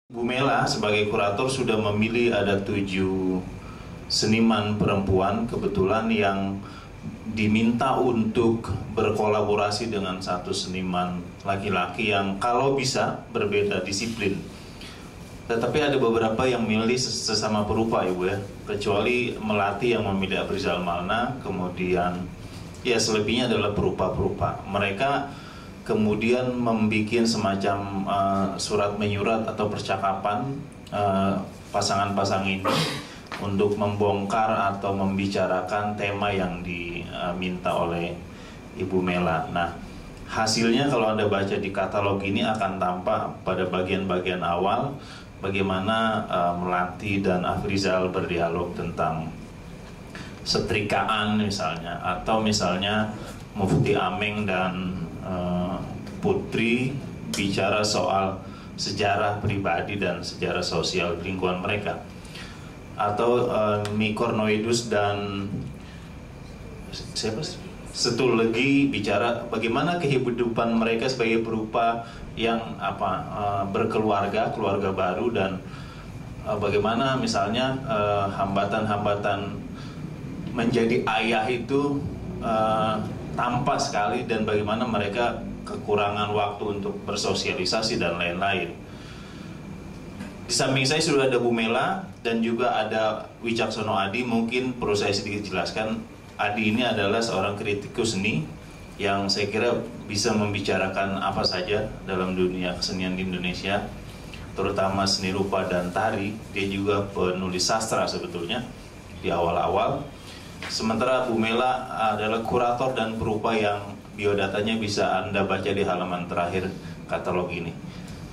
Bu Mela sebagai kurator sudah memilih ada 7 seniman perempuan kebetulan yang diminta untuk berkolaborasi dengan satu seniman laki-laki yang kalau bisa berbeda disiplin. Tetapi ada beberapa yang memilih sesama perupa, Ibu ya. Kecuali Melati yang memilih Afrizal Malna, kemudian ya selebihnya adalah perupa-perupa. Mereka kemudian membuat semacam surat menyurat atau percakapan pasangan-pasangan ini untuk membongkar atau membicarakan tema yang diminta oleh Ibu Mela. Nah, hasilnya kalau Anda baca di katalog ini akan tampak pada bagian-bagian awal bagaimana Melati dan Afrizal berdialog tentang setrikaan misalnya, atau misalnya Mufti Ameng dan Putri bicara soal sejarah pribadi dan sejarah sosial lingkungan mereka, atau Mikornoidus dan siapa Setulegi bicara bagaimana kehidupan mereka sebagai perupa yang berkeluarga, keluarga baru, dan bagaimana misalnya hambatan-hambatan menjadi ayah itu tampak sekali, dan bagaimana mereka kekurangan waktu untuk bersosialisasi dan lain-lain. Di samping saya sudah ada Bu Mela dan juga ada Wicaksono Adi. Mungkin perlu saya sedikit jelaskan, Adi ini adalah seorang kritikus seni yang saya kira bisa membicarakan apa saja dalam dunia kesenian di Indonesia, terutama seni rupa dan tari. Dia juga penulis sastra sebetulnya di awal-awal. Sementara Bu Mela adalah kurator dan perupa yang biodatanya bisa Anda baca di halaman terakhir katalog ini.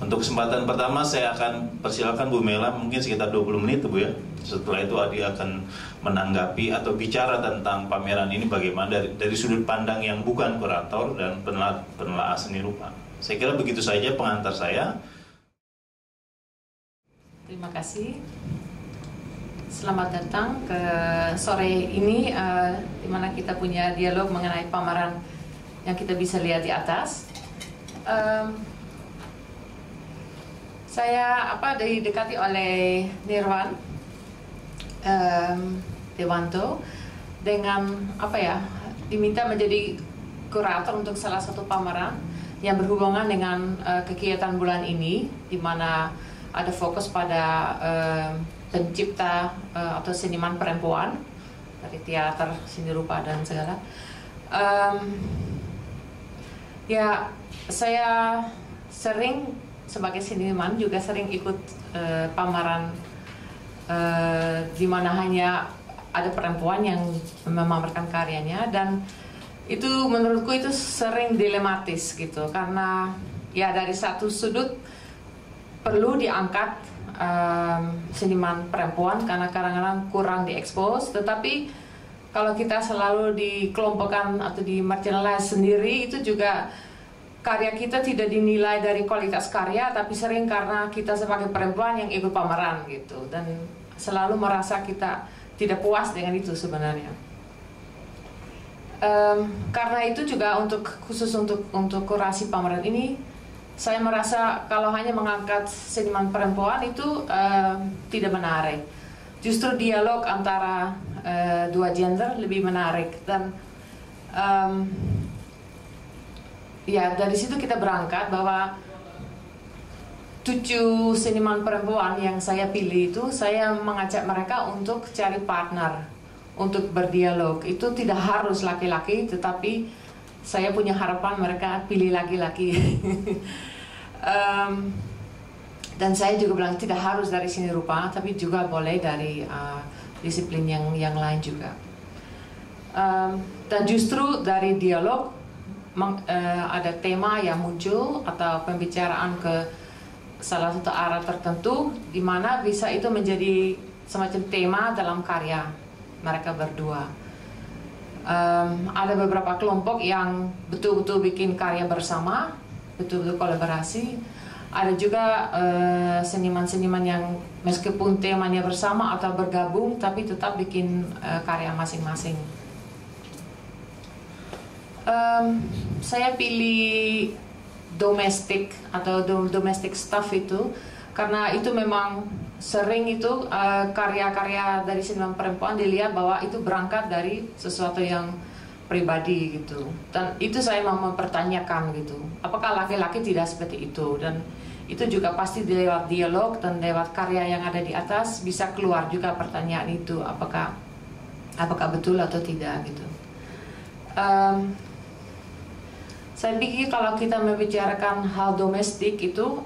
Untuk kesempatan pertama saya akan persilakan Bu Mela mungkin sekitar 20 menit Bu ya. Setelah itu Adi akan menanggapi atau bicara tentang pameran ini bagaimana dari sudut pandang yang bukan kurator dan penelaah seni rupa. Saya kira begitu saja pengantar saya. Terima kasih. Selamat datang ke sore ini di mana kita punya dialog mengenai pameran yang kita bisa lihat di atas. Saya didekati oleh Nirwan Dewanto dengan diminta menjadi kurator untuk salah satu pameran yang berhubungan dengan kegiatan bulan ini, di mana ada fokus pada pencipta atau seniman perempuan dari teater, seni rupa dan segala. Ya, saya sering sebagai seniman juga sering ikut pameran di mana hanya ada perempuan yang memamerkan karyanya, dan itu menurutku itu sering dilematis gitu, karena ya dari satu sudut perlu diangkat seniman perempuan karena kadang-kadang kurang diekspos, tetapi kalau kita selalu dikelompokkan atau di marginalize sendiri, itu juga karya kita tidak dinilai dari kualitas karya, tapi sering karena kita sebagai perempuan yang ikut pameran gitu, dan selalu merasa kita tidak puas dengan itu sebenarnya. Karena itu juga khusus untuk kurasi pameran ini, saya merasa kalau hanya mengangkat seniman perempuan itu tidak menarik. Justru dialog antara dua gender lebih menarik, dan ya dari situ kita berangkat bahwa 7 seniman perempuan yang saya pilih itu, saya mengajak mereka untuk cari partner untuk berdialog. Itu tidak harus laki-laki, tetapi saya punya harapan mereka pilih laki-laki. Dan saya juga bilang tidak harus dari seni rupa, tapi juga boleh dari disiplin yang lain juga. Dan justru dari dialog ada tema yang muncul atau pembicaraan ke salah satu arah tertentu, di mana bisa itu menjadi semacam tema dalam karya mereka berdua. Ada beberapa kelompok yang betul-betul bikin karya bersama, betul-betul kolaborasi. Ada juga seniman-seniman yang meskipun temanya bersama atau bergabung, tapi tetap bikin karya masing-masing. Saya pilih domestic atau domestic stuff itu karena itu memang sering itu karya-karya dari seniman perempuan dilihat bahwa itu berangkat dari sesuatu yang pribadi gitu, dan itu saya mau mempertanyakan gitu, apakah laki-laki tidak seperti itu, dan itu juga pasti lewat dialog dan lewat karya yang ada di atas bisa keluar juga pertanyaan itu, apakah betul atau tidak gitu. Saya pikir kalau kita membicarakan hal domestik itu,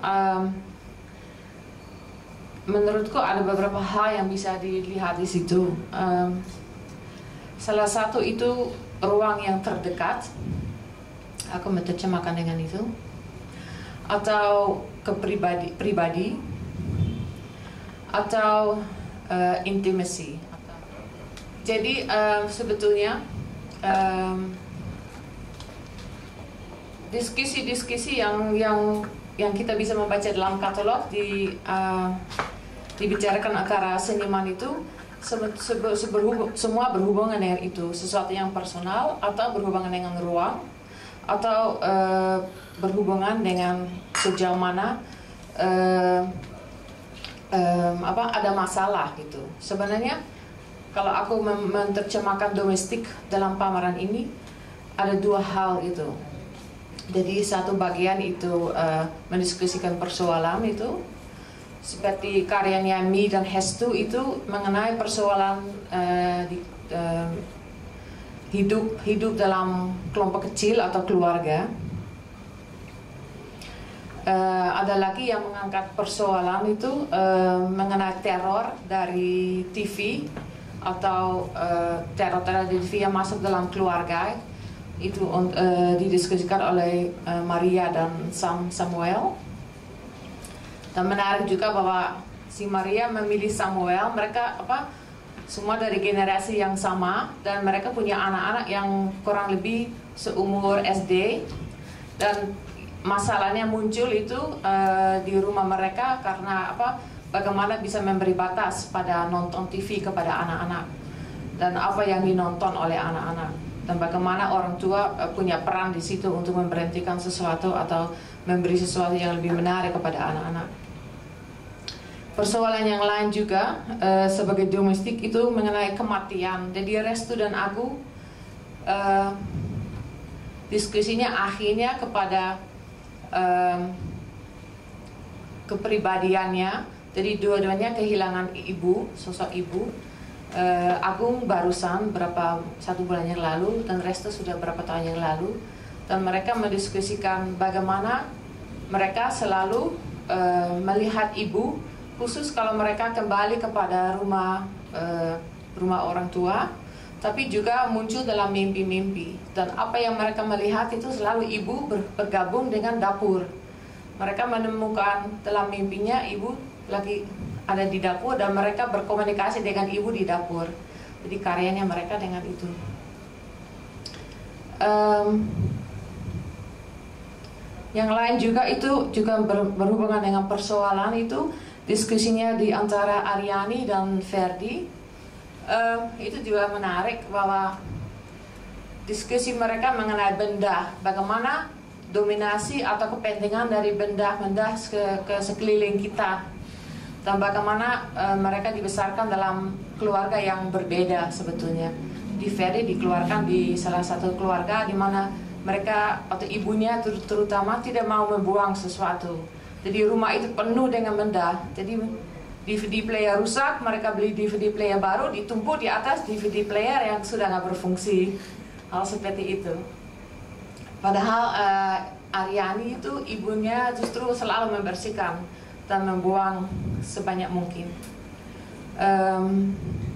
menurutku ada beberapa hal yang bisa dilihat di situ. Salah satu itu ruang yang terdekat, aku menerjemahkan dengan itu, atau pribadi, atau intimacy. Jadi sebetulnya diskusi-diskusi yang kita bisa membaca dalam katalog dibicarakan antara seniman itu semua berhubungan dengan itu, sesuatu yang personal atau berhubungan dengan ruang atau berhubungan dengan sejauh mana ada masalah gitu. Sebenarnya kalau aku menerjemahkan domestik dalam pameran ini ada dua hal itu. Jadi satu bagian itu mendiskusikan persoalan itu, seperti karyanya Mi dan Hestu itu mengenai persoalan hidup dalam kelompok kecil atau keluarga. Ada lagi yang mengangkat persoalan itu mengenai teror dari TV atau teror dari TV yang masuk dalam keluarga. Itu didiskusikan oleh Maria dan Samuel. Dan menarik juga bahwa si Maria memilih Samuel, mereka semua dari generasi yang sama dan mereka punya anak-anak yang kurang lebih seumur SD, dan masalahnya muncul itu di rumah mereka karena bagaimana bisa memberi batas pada nonton TV kepada anak-anak dan apa yang dinonton oleh anak-anak, dan bagaimana orang tua punya peran di situ untuk memberhentikan sesuatu atau memberi sesuatu yang lebih menarik kepada anak-anak. Persoalan yang lain juga sebagai domestik itu mengenai kematian. Jadi Restu dan aku diskusinya akhirnya kepada kepribadiannya. Jadi dua-duanya kehilangan ibu, sosok ibu. Agung barusan satu bulan yang lalu, dan Restu sudah berapa tahun yang lalu, dan mereka mendiskusikan bagaimana mereka selalu melihat ibu, khusus kalau mereka kembali kepada rumah orang tua, tapi juga muncul dalam mimpi-mimpi, dan apa yang mereka melihat itu selalu ibu bergabung dengan dapur. Mereka menemukan dalam mimpinya ibu lagi ada di dapur dan mereka berkomunikasi dengan ibu di dapur. Jadi karyanya mereka dengan itu. Yang lain juga itu juga berhubungan dengan persoalan itu, diskusinya di antara Aryani dan Ferdi. Itu juga menarik bahwa diskusi mereka mengenai benda, bagaimana dominasi atau kepentingan dari benda-benda ke sekeliling kita, dan bagaimana mereka dibesarkan dalam keluarga yang berbeda sebetulnya. Di Ferdi dikeluarkan di salah satu keluarga di mana mereka atau ibunya terutama tidak mau membuang sesuatu. Jadi rumah itu penuh dengan benda. Jadi DVD player rusak, mereka beli DVD player baru, ditumpuk di atas DVD player yang sudah nggak berfungsi. Hal seperti itu. Padahal Aryani itu ibunya justru selalu membersihkan dan membuang sebanyak mungkin.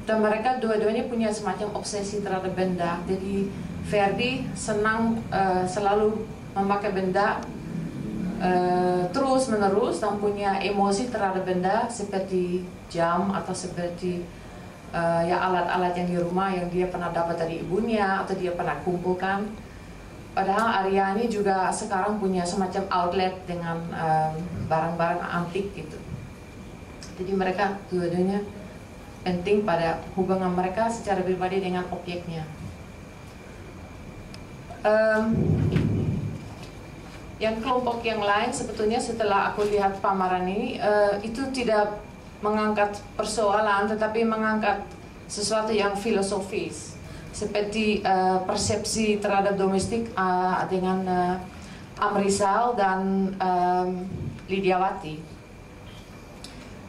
Dan mereka dua-duanya punya semacam obsesi terhadap benda. Jadi Ferdi senang selalu memakai benda terus menerus dan punya emosi terhadap benda seperti jam atau seperti ya alat-alat yang di rumah yang dia pernah dapat dari ibunya atau dia pernah kumpulkan. Padahal Aryani juga sekarang punya semacam outlet dengan barang-barang antik gitu. Jadi mereka dua-duanya penting pada hubungan mereka secara pribadi dengan objeknya. Yang kelompok yang lain sebetulnya setelah aku lihat pameran ini itu tidak mengangkat persoalan, tetapi mengangkat sesuatu yang filosofis, seperti persepsi terhadap domestik dengan Amrisal dan Lidiawati.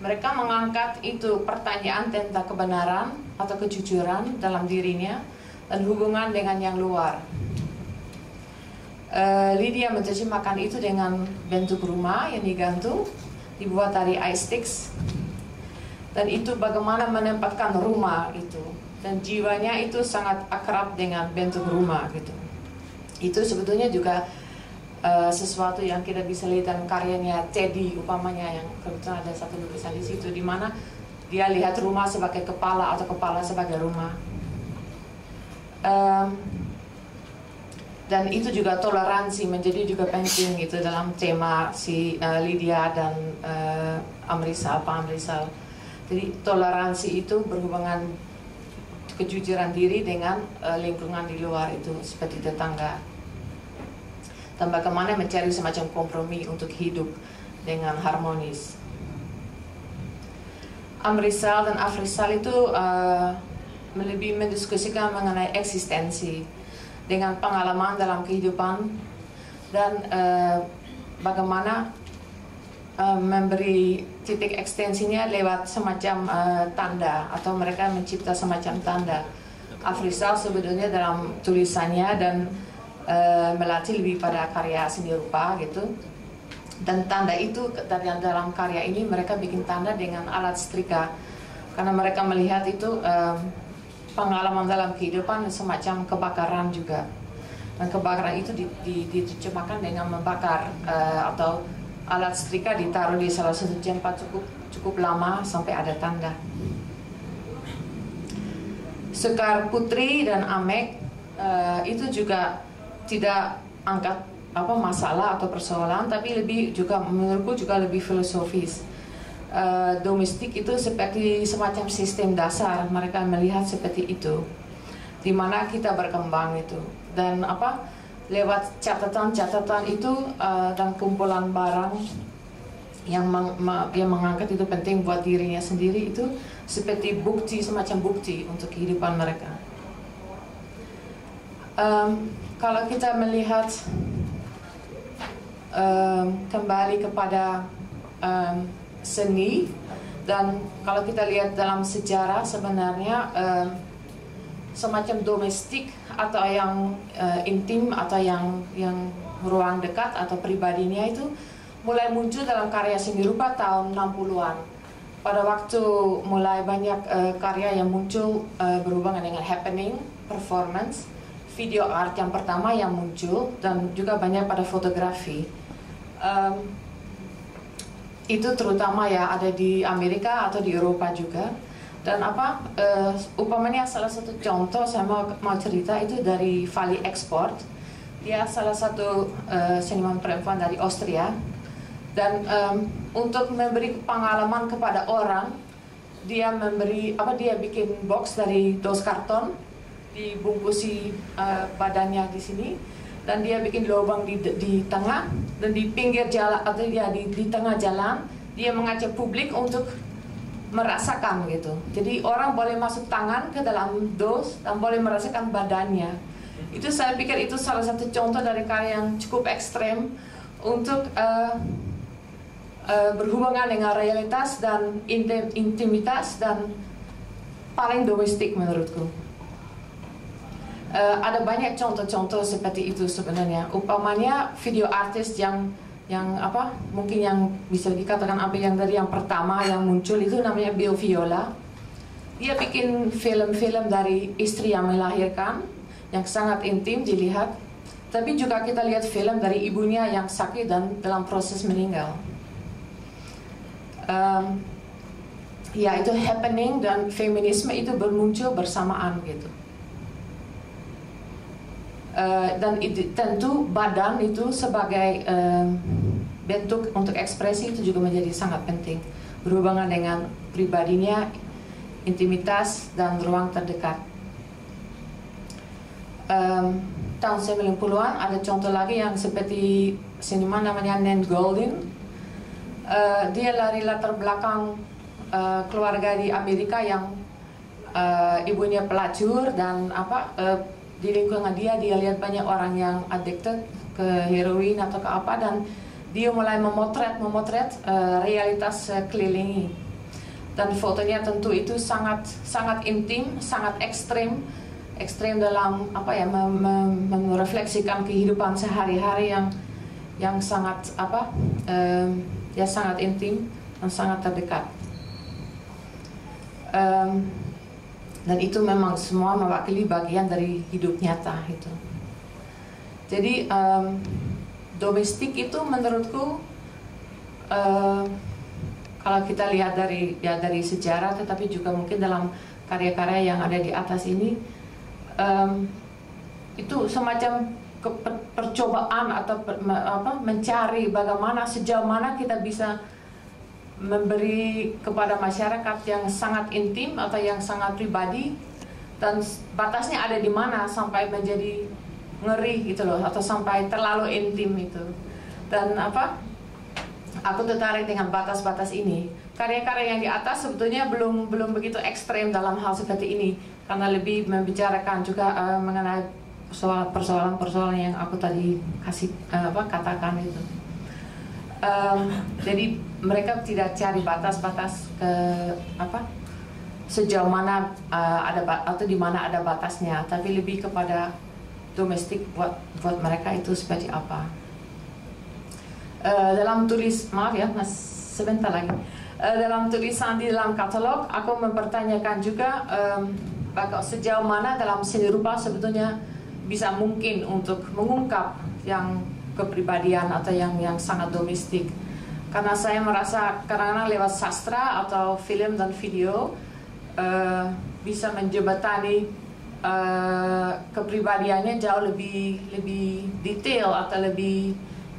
Mereka mengangkat itu pertanyaan tentang kebenaran atau kejujuran dalam dirinya dan hubungan dengan yang luar. Lydia menerjemahkan itu dengan bentuk rumah yang digantung, dibuat dari ice sticks, dan itu bagaimana menempatkan rumah itu, dan jiwanya itu sangat akrab dengan bentuk rumah gitu. Itu sebetulnya juga sesuatu yang kita bisa lihat dalam karyanya Teddy umpamanya, yang kebetulan ada satu lukisan di situ di mana dia lihat rumah sebagai kepala atau kepala sebagai rumah. Dan itu juga toleransi menjadi juga penting gitu dalam tema si Lydia dan Amrisal, Pak Amrisal. Jadi toleransi itu berhubungan kejujuran diri dengan lingkungan di luar itu seperti tetangga. Dan bagaimana mencari semacam kompromi untuk hidup dengan harmonis. Amrisal dan Afrisal itu lebih mendiskusikan mengenai eksistensi dengan pengalaman dalam kehidupan dan bagaimana memberi titik ekstensinya lewat semacam tanda, atau mereka mencipta semacam tanda. Afrisal sebetulnya dalam tulisannya dan melatih lebih pada karya seni rupa gitu, dan tanda itu dari dalam karya ini mereka bikin tanda dengan alat setrika karena mereka melihat itu pengalaman dalam kehidupan semacam kebakaran juga, dan kebakaran itu diterjemahkan dengan membakar atau alat setrika ditaruh di salah satu tempat cukup lama sampai ada tanda. Sekar Putri dan Amek itu juga tidak angkat masalah atau persoalan, tapi lebih juga menurutku juga lebih filosofis. Domestik itu seperti semacam sistem dasar, mereka melihat seperti itu, di mana kita berkembang itu, dan lewat catatan-catatan itu dan kumpulan barang yang mengangkat itu penting buat dirinya sendiri, itu seperti bukti, semacam bukti untuk kehidupan mereka. Kalau kita melihat kembali kepada seni, dan kalau kita lihat dalam sejarah sebenarnya semacam domestik atau yang intim atau yang ruang dekat atau pribadinya itu mulai muncul dalam karya seni rupa tahun 60-an. Pada waktu mulai banyak karya yang muncul berhubungan dengan happening, performance, video art yang pertama yang muncul, dan juga banyak pada fotografi. Itu terutama ya ada di Amerika atau di Eropa juga. Dan umpamanya salah satu contoh saya mau cerita itu dari Vali Export. Dia salah satu seniman perempuan dari Austria, dan untuk memberi pengalaman kepada orang, dia bikin box dari dos karton, dibungkusi badannya di sini, dan dia bikin lubang di tengah, dan di pinggir jalan atau ya di tengah jalan dia mengajak publik untuk merasakan gitu. Jadi orang boleh masuk tangan ke dalam dos dan boleh merasakan badannya. Itu saya pikir itu salah satu contoh dari karya yang cukup ekstrem untuk berhubungan dengan realitas dan intimitas dan paling domestik menurutku. Ada banyak contoh-contoh seperti itu sebenarnya. Umpamanya video artis yang mungkin yang bisa dikatakan yang dari yang pertama yang muncul itu namanya Bill Viola. Dia bikin film-film dari istri yang melahirkan yang sangat intim dilihat, tapi juga kita lihat film dari ibunya yang sakit dan dalam proses meninggal. Ya, itu happening dan feminisme itu bermuncul bersamaan gitu. Dan tentu badan itu sebagai bentuk untuk ekspresi itu juga menjadi sangat penting, berhubungan dengan pribadinya, intimitas dan ruang terdekat. Tahun 90-an ada contoh lagi yang seperti seniman namanya Nan Goldin. Dia dari latar belakang keluarga di Amerika yang ibunya pelacur dan di lingkungan dia lihat banyak orang yang addicted ke heroin atau ke apa, dan dia mulai memotret realitas sekeliling. Dan fotonya tentu itu sangat intim, sangat ekstrem dalam merefleksikan kehidupan sehari-hari yang sangat sangat intim dan sangat terdekat. Dan itu memang semua mewakili bagian dari hidup nyata itu. Jadi domestik itu menurutku kalau kita lihat dari sejarah, tetapi juga mungkin dalam karya-karya yang ada di atas ini, itu semacam percobaan atau mencari bagaimana sejauh mana kita bisa memberi kepada masyarakat yang sangat intim atau yang sangat pribadi, dan batasnya ada di mana sampai menjadi ngeri gitu loh, atau sampai terlalu intim itu. Dan aku tertarik dengan batas-batas ini. Karya-karya yang di atas sebetulnya belum begitu ekstrem dalam hal seperti ini, karena lebih membicarakan juga mengenai persoalan-persoalan yang aku tadi katakan itu. Jadi mereka tidak cari batas-batas ke sejauh mana atau di mana ada batasnya, tapi lebih kepada domestik buat mereka itu seperti apa. Dalam sebentar lagi. Dalam tulisan di dalam katalog, aku mempertanyakan juga sejauh mana dalam seni rupa sebetulnya bisa mungkin untuk mengungkap yang kepribadian atau yang sangat domestik. Karena saya merasa kadang-kadang lewat sastra atau film dan video bisa menjembatani kepribadiannya jauh lebih detail atau lebih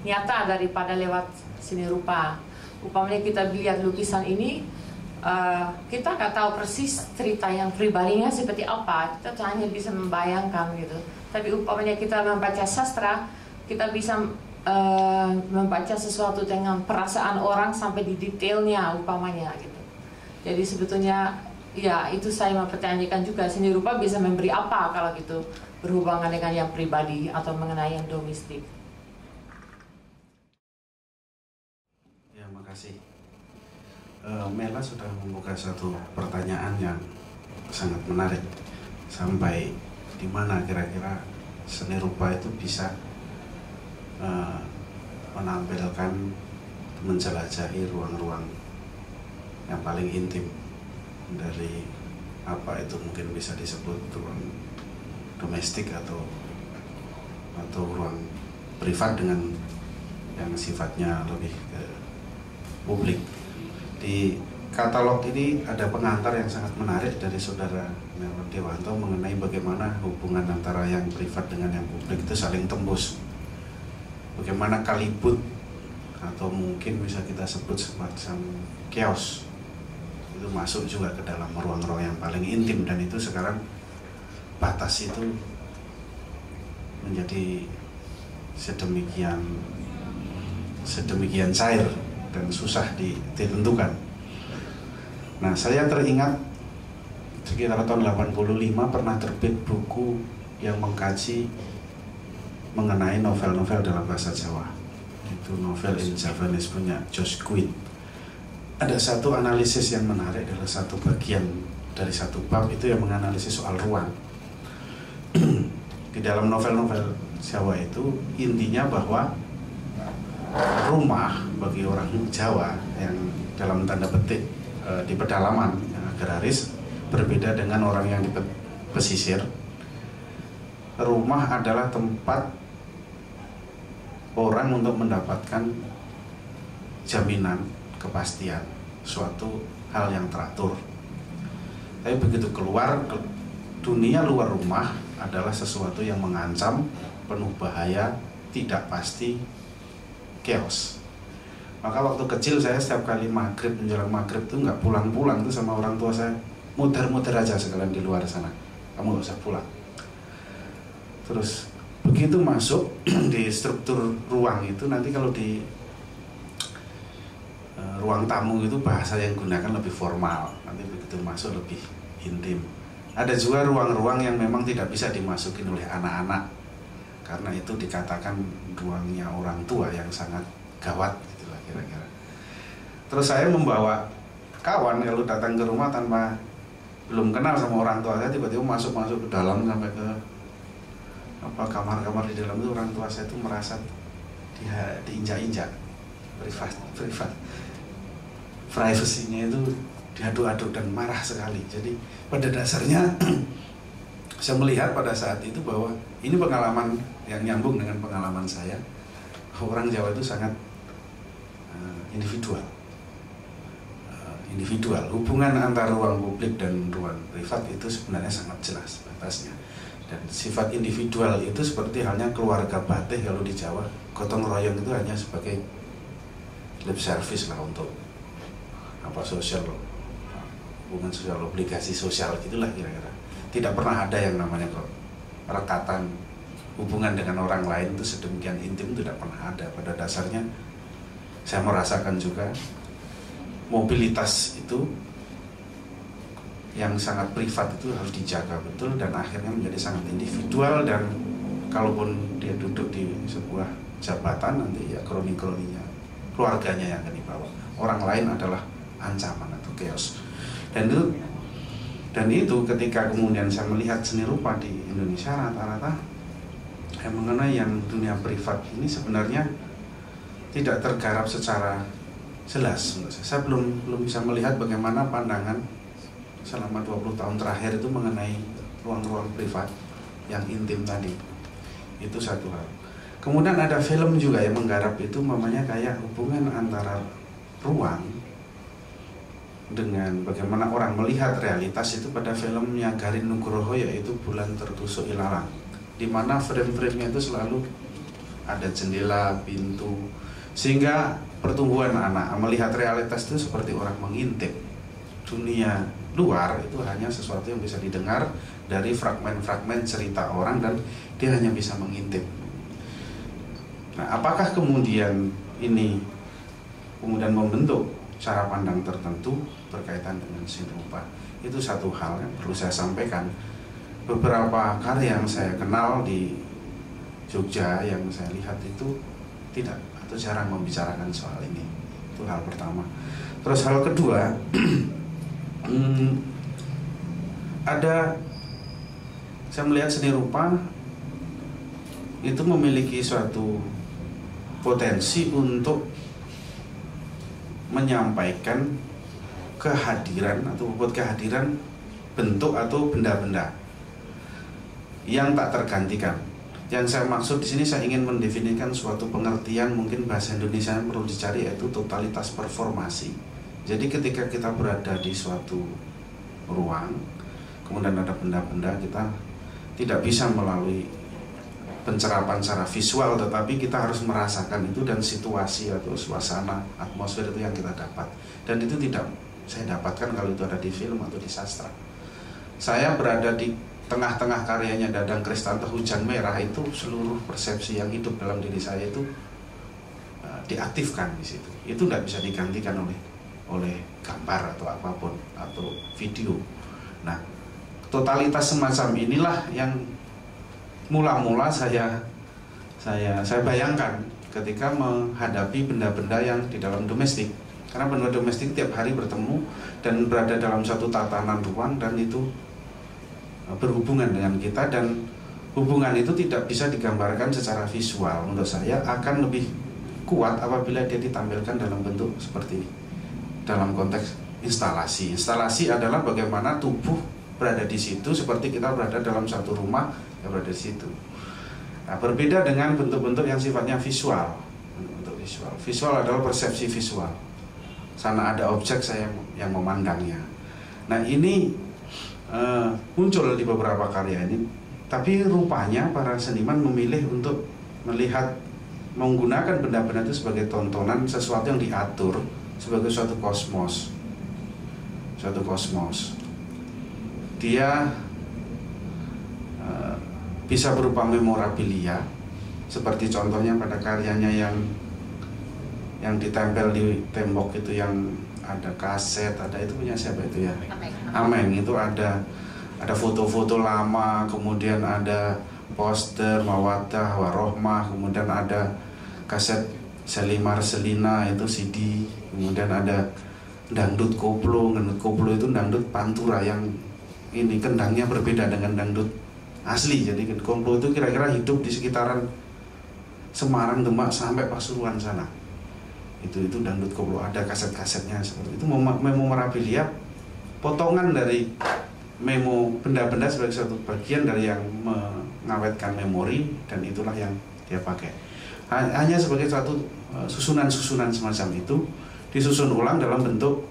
nyata daripada lewat seni rupa. Umpamanya kita lihat lukisan ini, kita nggak tahu persis cerita yang pribadinya seperti apa, kita hanya bisa membayangkan gitu. Tapi umpamanya kita membaca sastra, kita bisa membaca sesuatu dengan perasaan orang sampai di detailnya umpamanya gitu. Jadi sebetulnya ya itu saya mempertanyakan juga, seni rupa bisa memberi apa kalau gitu berhubungan dengan yang pribadi atau mengenai yang domestik. Ya, makasih. Mela sudah membuka satu pertanyaan yang sangat menarik. Sampai di mana kira-kira seni rupa itu bisa menampilkan, menjelajahi ruang-ruang yang paling intim dari apa itu mungkin bisa disebut ruang domestik atau ruang privat dengan yang sifatnya lebih ke publik. Di katalog ini ada pengantar yang sangat menarik dari saudara Nelwan Dewanto mengenai bagaimana hubungan antara yang privat dengan yang publik itu saling tembus. Bagaimana kalibut atau mungkin bisa kita sebut semacam chaos itu masuk juga ke dalam ruang-ruang yang paling intim, dan itu sekarang batas itu menjadi sedemikian cair dan susah ditentukan. Nah, saya teringat sekitar tahun 85 pernah terbit buku yang mengkaji mengenai novel-novel dalam bahasa Jawa. Itu novel in Javanese punya Josh Quinn. Ada satu analisis yang menarik dalam satu bagian dari satu bab itu yang menganalisis soal ruang. Di dalam novel-novel Jawa itu intinya bahwa rumah bagi orang Jawa yang dalam tanda petik di pedalaman yang agraris berbeda dengan orang yang di pesisir. Rumah adalah tempat orang untuk mendapatkan jaminan kepastian suatu hal yang teratur. Tapi begitu keluar ke dunia luar rumah adalah sesuatu yang mengancam, penuh bahaya, tidak pasti, chaos. Maka waktu kecil saya setiap kali maghrib, menjelang maghrib tuh nggak pulang-pulang tuh sama orang tua saya, muter-muter aja sekalian di luar sana, kamu nggak usah pulang. Terus begitu masuk di struktur ruang itu, nanti kalau di ruang tamu itu bahasa yang gunakan lebih formal, nanti begitu masuk lebih intim. Ada juga ruang-ruang yang memang tidak bisa dimasukin oleh anak-anak karena itu dikatakan ruangnya orang tua yang sangat gawat gitulah kira-kira. Terus saya membawa kawan kalau datang ke rumah tanpa belum kenal sama orang tua saya, tiba-tiba masuk ke dalam sampai ke kamar-kamar di dalam itu, orang tua saya itu merasa diinjak-injak privasinya itu diaduk-aduk dan marah sekali. Jadi pada dasarnya saya melihat pada saat itu bahwa ini pengalaman yang nyambung dengan pengalaman saya. Orang Jawa itu sangat individual. Hubungan antara ruang publik dan ruang privat itu sebenarnya sangat jelas batasnya. Dan sifat individual itu seperti halnya keluarga Batih kalau di Jawa, gotong royong itu hanya sebagai lip service lah untuk sosial, hubungan sosial, obligasi sosial gitulah kira-kira. Tidak pernah ada yang namanya kok rekatan hubungan dengan orang lain itu sedemikian intim, tidak pernah ada. Pada dasarnya saya merasakan juga mobilitas itu yang sangat privat itu harus dijaga betul dan akhirnya menjadi sangat individual. Dan kalaupun dia duduk di sebuah jabatan, nanti ya kroni-kroninya keluarganya yang akan dibawa, orang lain adalah ancaman atau chaos. Dan itu ketika kemudian saya melihat seni rupa di Indonesia, rata-rata yang mengenai yang dunia privat ini sebenarnya tidak tergarap secara jelas. Saya belum bisa melihat bagaimana pandangan selama 20 tahun terakhir itu mengenai ruang-ruang privat yang intim tadi. Itu satu hal. Kemudian ada film juga yang menggarap itu, namanya kayak hubungan antara ruang dengan bagaimana orang melihat realitas itu pada filmnya Garin Nugroho, yaitu Bulan Tertusuk Ilalang, di mana frame-frame-nya itu selalu ada jendela, pintu, sehingga pertumbuhan anak melihat realitas itu seperti orang mengintip. Dunia luar itu hanya sesuatu yang bisa didengar dari fragmen-fragmen cerita orang dan dia hanya bisa mengintip. Nah, apakah kemudian ini kemudian membentuk cara pandang tertentu berkaitan dengan seni rupa? Itu satu hal yang perlu saya sampaikan. Beberapa karya yang saya kenal di Jogja yang saya lihat itu tidak atau jarang membicarakan soal ini. Itu hal pertama. Terus hal kedua, saya melihat seni rupa itu memiliki suatu potensi untuk menyampaikan kehadiran atau membuat kehadiran bentuk atau benda-benda yang tak tergantikan. Yang saya maksud di sini, saya ingin mendefinisikan suatu pengertian, mungkin bahasa Indonesia yang perlu dicari, yaitu totalitas performasi. Jadi ketika kita berada di suatu ruang, kemudian ada benda-benda, kita tidak bisa melalui pencerapan secara visual, tetapi kita harus merasakan itu, dan situasi atau suasana, atmosfer itu yang kita dapat. Dan itu tidak saya dapatkan kalau itu ada di film atau di sastra. Saya berada di tengah-tengah karyanya Dadang Kristanto, Hujan Merah, itu seluruh persepsi yang hidup dalam diri saya itu diaktifkan di situ. Itu tidak bisa digantikan oleh gambar atau apapun atau video. Nah, totalitas semacam inilah yang mula-mula saya bayangkan ketika menghadapi benda-benda yang di dalam domestik. Karena benda domestik tiap hari bertemu dan berada dalam satu tatanan ruang, dan itu berhubungan dengan kita, dan hubungan itu tidak bisa digambarkan secara visual. Menurut saya akan lebih kuat apabila dia ditampilkan dalam bentuk seperti ini, dalam konteks instalasi. Instalasi adalah bagaimana tubuh berada di situ, seperti kita berada dalam satu rumah yang berada di situ. Nah, berbeda dengan bentuk-bentuk yang sifatnya visual. Bentuk visual, visual adalah persepsi visual. Sana ada objek, saya yang memandangnya. Nah, ini muncul di beberapa karya ini, tapi rupanya para seniman memilih untuk melihat, menggunakan benda-benda itu sebagai tontonan, sesuatu yang diatur sebagai suatu kosmos. Suatu kosmos. Dia bisa berupa memorabilia, seperti contohnya pada karyanya yang ditempel di tembok itu, yang ada kaset, ada itu punya siapa itu ya? Ameng. Itu ada foto-foto lama, kemudian ada poster Mawaddah Warohmah, kemudian ada kaset Selimar Selina itu CD, kemudian ada dangdut koplo. Dangdut koplo itu dangdut pantura yang ini kendangnya berbeda dengan dangdut asli. Jadi koplo itu kira-kira hidup di sekitaran Semarang, Demak sampai Pasuruan sana. Itu dangdut koplo, ada kaset-kasetnya seperti itu. Memorabilia, potongan dari memo, benda-benda sebagai satu bagian dari yang mengawetkan memori, dan itulah yang dia pakai. Hanya sebagai suatu susunan-susunan semacam itu disusun ulang dalam bentuk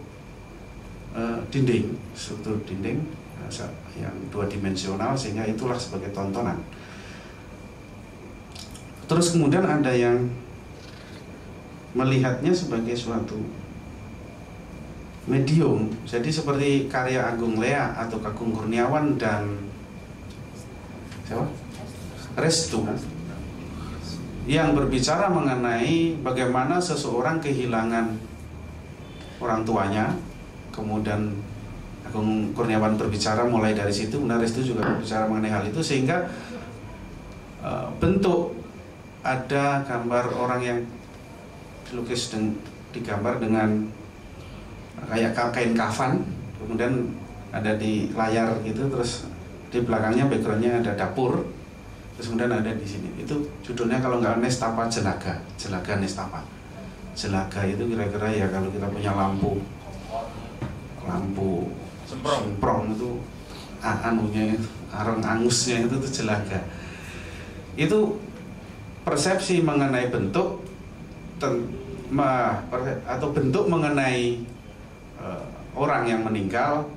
dinding, struktur dinding yang dua dimensional, sehingga itulah sebagai tontonan. Terus kemudian ada yang melihatnya sebagai suatu medium, jadi seperti karya Agung Lea atau Agung Kurniawan dan siapa? Restu, yang berbicara mengenai bagaimana seseorang kehilangan orang tuanya, kemudian Agung Kurniawan berbicara mulai dari situ, kemudian Restu juga berbicara mengenai hal itu, sehingga bentuk ada gambar orang yang dilukis dan digambar dengan kayak kain kafan, kemudian ada di layar gitu, terus di belakangnya backgroundnya ada dapur, terus kemudian ada di sini. Itu judulnya kalau nggak Nestapa Jelaga Nestapa. Jelaga itu kira-kira ya kalau kita punya lampu semprong itu anunya itu, arang angusnya itu tuh jelaga. Itu persepsi mengenai bentuk atau bentuk mengenai orang yang meninggal,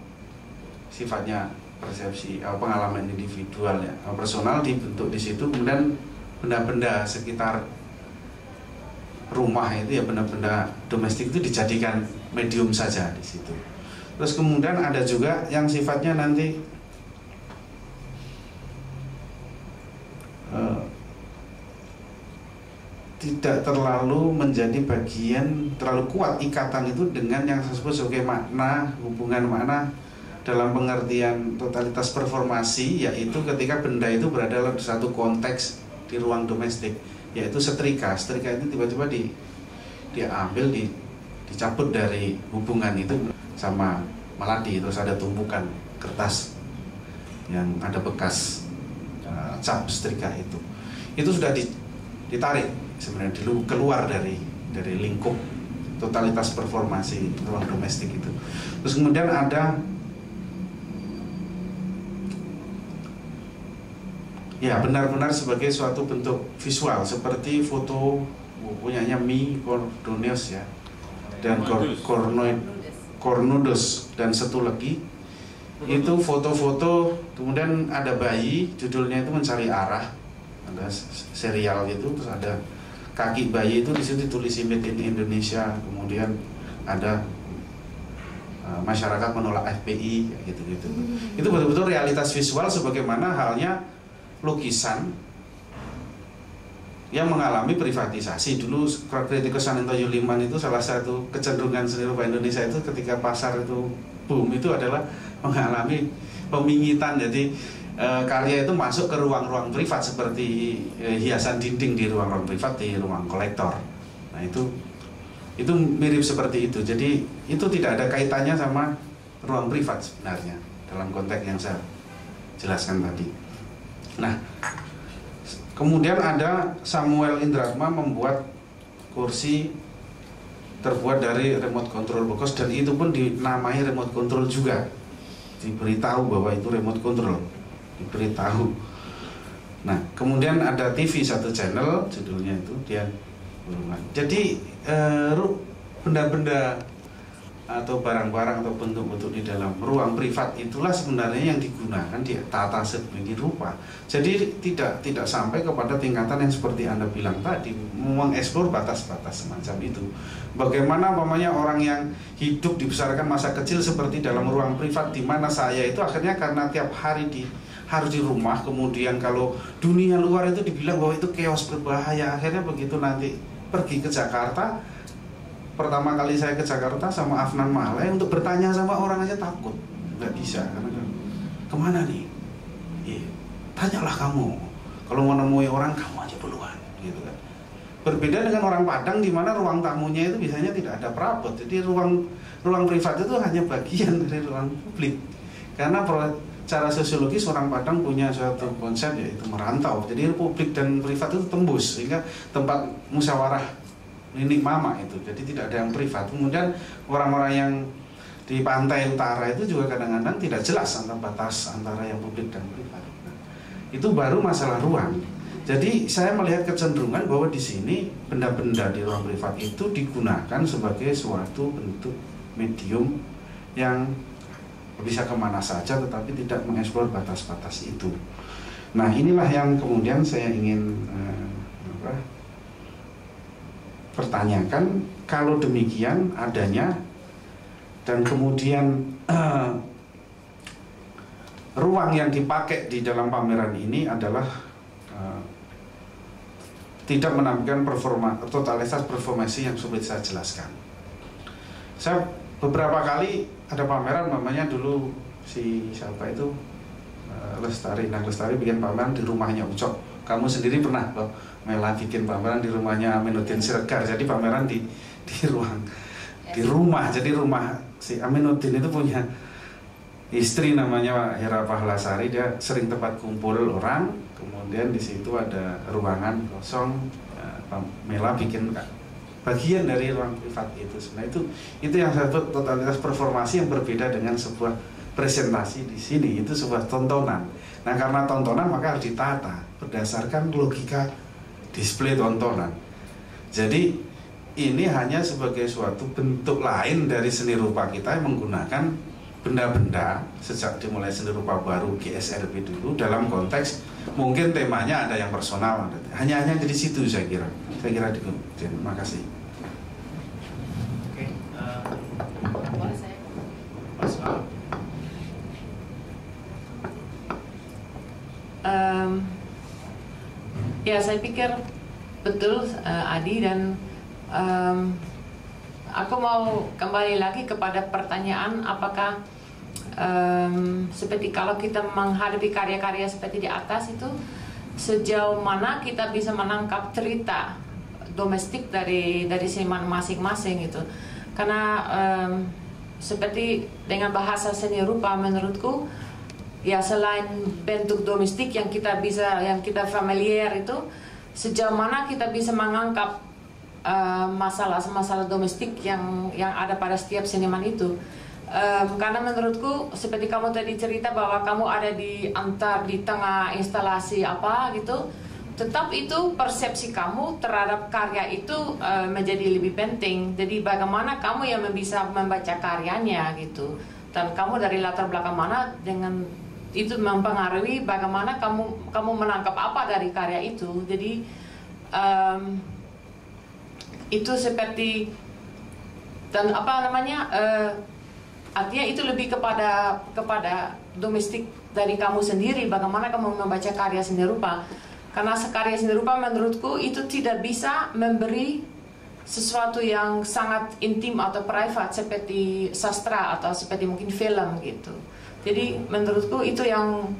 sifatnya persepsi pengalaman individual ya, personal dibentuk di situ. Kemudian benda-benda sekitar rumah itu ya, benda-benda domestik itu dijadikan medium saja di situ. Terus kemudian ada juga yang sifatnya nanti tidak terlalu menjadi bagian, terlalu kuat ikatan itu dengan yang disebut sebagai makna, hubungan makna dalam pengertian totalitas performasi, yaitu ketika benda itu berada dalam satu konteks di ruang domestik, yaitu setrika. Setrika itu tiba-tiba diambil, dicabut dari hubungan itu sama melati, terus ada tumpukan kertas yang ada bekas cap setrika itu sudah ditarik sebenarnya keluar dari lingkup totalitas performasi ruang domestik itu. Terus kemudian ada ya benar-benar sebagai suatu bentuk visual, seperti foto punyanya Mi Cordonius ya, dan Cornudus dan satu lagi. Itu foto-foto, kemudian ada bayi, judulnya itu Mencari Arah, ada serial gitu, terus ada kaki bayi itu di situ ditulis Made in Indonesia, kemudian ada masyarakat menolak FPI gitu-gitu. Itu betul-betul realitas visual, sebagaimana halnya lukisan yang mengalami privatisasi. Dulu kritikus Sanento Yuliman itu salah satu kecenderungan seni rupa Indonesia itu ketika pasar itu boom itu adalah mengalami pemingitan. Jadi karya itu masuk ke ruang-ruang privat, seperti hiasan dinding di ruang-ruang privat, di ruang kolektor. Nah itu mirip seperti itu. Jadi itu tidak ada kaitannya sama ruang privat sebenarnya dalam konteks yang saya jelaskan tadi. Nah, kemudian ada Samuel Indratma membuat kursi terbuat dari remote control box, dan itu pun dinamai remote control juga. Diberitahu bahwa itu remote control, diberitahu. Nah, kemudian ada TV satu channel, judulnya itu dia. Jadi benda-benda atau barang-barang atau bentuk-bentuk di dalam ruang privat itulah sebenarnya yang digunakan di tata sedemikian rupa. Jadi tidak sampai kepada tingkatan yang seperti Anda bilang tadi, mengeksplor batas-batas semacam itu. Bagaimana umpamanya orang yang hidup dibesarkan masa kecil seperti dalam ruang privat, di mana saya itu akhirnya karena tiap hari harus di rumah, kemudian kalau dunia luar itu dibilang bahwa itu chaos berbahaya, akhirnya begitu nanti pergi ke Jakarta. Pertama kali saya ke Jakarta sama Afnan Malai untuk bertanya sama orang aja takut, nggak bisa karena kemana nih? Iya, tanyalah kamu. Kalau mau nemui orang kamu aja duluan, gitu kan. Berbeda dengan orang Padang di mana ruang tamunya itu biasanya tidak ada perabot, jadi ruang privat itu hanya bagian dari ruang publik. Karena cara sosiologis orang Padang punya suatu konsep yaitu merantau, jadi publik dan privat itu tembus sehingga tempat musyawarah Ninik Mama itu, jadi tidak ada yang privat. Kemudian orang-orang yang di pantai utara itu juga kadang-kadang tidak jelas batas antara yang publik dan privat. Nah, itu baru masalah ruang. Jadi saya melihat kecenderungan bahwa di sini benda-benda di ruang privat itu digunakan sebagai suatu bentuk medium yang bisa kemana saja, tetapi tidak mengeksplor batas-batas itu. Nah, inilah yang kemudian saya ingin pertanyakan, kalau demikian adanya dan kemudian ruang yang dipakai di dalam pameran ini adalah tidak menampilkan totalitas performasi yang sulit saya jelaskan. Saya beberapa kali ada pameran, namanya dulu si siapa itu Lestari bikin pameran di rumahnya Ucok. Kamu sendiri pernah loh Mela bikin pameran di rumahnya Aminuddin Siregar. Jadi pameran di rumah. Jadi rumah si Aminuddin itu punya istri namanya Hera Pahlasari. Dia sering tempat kumpul orang. Kemudian di situ ada ruangan kosong. Mela bikin bagian dari ruang privat itu. Sebenarnya itu yang satu totalitas performasi yang berbeda dengan sebuah presentasi di sini. Itu sebuah tontonan. Nah, karena tontonan maka harus ditata berdasarkan logika display tontonan. Jadi ini hanya sebagai suatu bentuk lain dari seni rupa kita yang menggunakan benda-benda sejak dimulai seni rupa baru GSRB dulu dalam konteks mungkin temanya ada yang personal, hanya dari situ saya kira terima kasih. Oke, Boleh saya? Ya, saya pikir betul Adi, dan aku mau kembali lagi kepada pertanyaan apakah seperti kalau kita menghadapi karya-karya seperti di atas itu, sejauh mana kita bisa menangkap cerita domestik dari seniman masing-masing gitu. Karena seperti dengan bahasa seni rupa menurutku, ya selain bentuk domestik yang kita familiar itu, sejauh mana kita bisa mengangkat masalah-masalah domestik yang ada pada setiap seniman itu. Karena menurutku seperti kamu tadi cerita bahwa kamu ada di tengah instalasi apa gitu, tetap itu persepsi kamu terhadap karya itu menjadi lebih penting. Jadi bagaimana kamu yang bisa membaca karyanya gitu, dan kamu dari latar belakang mana, dengan itu mempengaruhi bagaimana kamu menangkap apa dari karya itu. Jadi itu seperti, dan apa namanya, artinya itu lebih kepada domestik dari kamu sendiri, bagaimana kamu membaca karya seni rupa. Karena karya seni rupa menurutku itu tidak bisa memberi sesuatu yang sangat intim atau private seperti sastra atau seperti mungkin film gitu. Jadi menurutku itu yang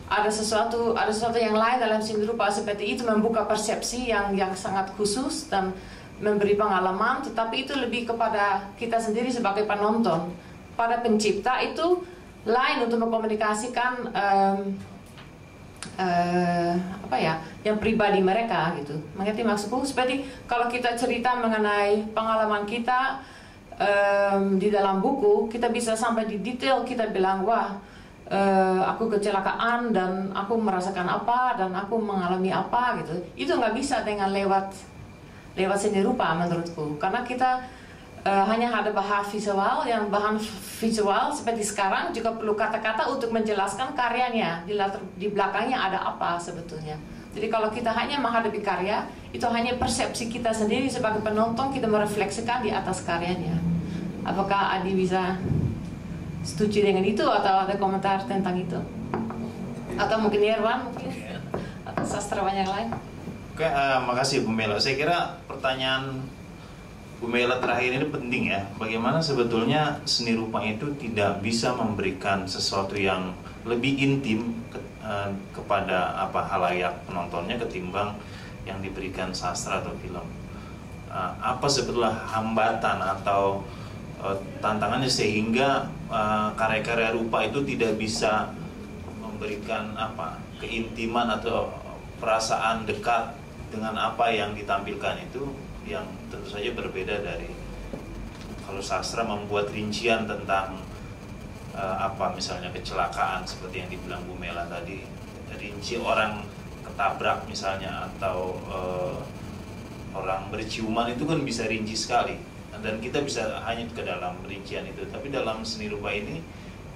ada sesuatu yang lain dalam seni rupa, seperti itu membuka persepsi yang sangat khusus dan memberi pengalaman, tetapi itu lebih kepada kita sendiri sebagai penonton. Pada pencipta itu lain untuk mengkomunikasikan yang pribadi mereka gitu. Mengerti maksudku? Seperti kalau kita cerita mengenai pengalaman kita di dalam buku, kita bisa sampai di detail, kita bilang wah aku kecelakaan dan aku merasakan apa dan aku mengalami apa gitu. Itu nggak bisa dengan lewat seni rupa menurutku, karena kita hanya ada bahan visual seperti sekarang juga perlu kata-kata untuk menjelaskan karyanya, di belakangnya ada apa sebetulnya. Jadi kalau kita hanya menghadapi karya, itu hanya persepsi kita sendiri sebagai penonton, kita merefleksikan di atas karyanya. Apakah Adi bisa setuju dengan itu atau ada komentar tentang itu? Atau mungkin Irwan mungkin atau sastrawan yang lain? Oke, makasih Bu Mela. Saya kira pertanyaan Bu Mela terakhir ini penting ya. Bagaimana sebetulnya seni rupa itu tidak bisa memberikan sesuatu yang lebih intim kepada halayak penontonnya ketimbang yang diberikan sastra atau film. Apa sebetulnya hambatan atau tantangannya sehingga karya-karya rupa itu tidak bisa memberikan keintiman atau perasaan dekat dengan apa yang ditampilkan itu, yang tentu saja berbeda dari kalau sastra membuat rincian tentang misalnya kecelakaan seperti yang dibilang Bu Mela tadi, rinci orang ketabrak misalnya atau orang berciuman, itu kan bisa rinci sekali dan kita bisa hanyut ke dalam rincian itu. Tapi dalam seni rupa ini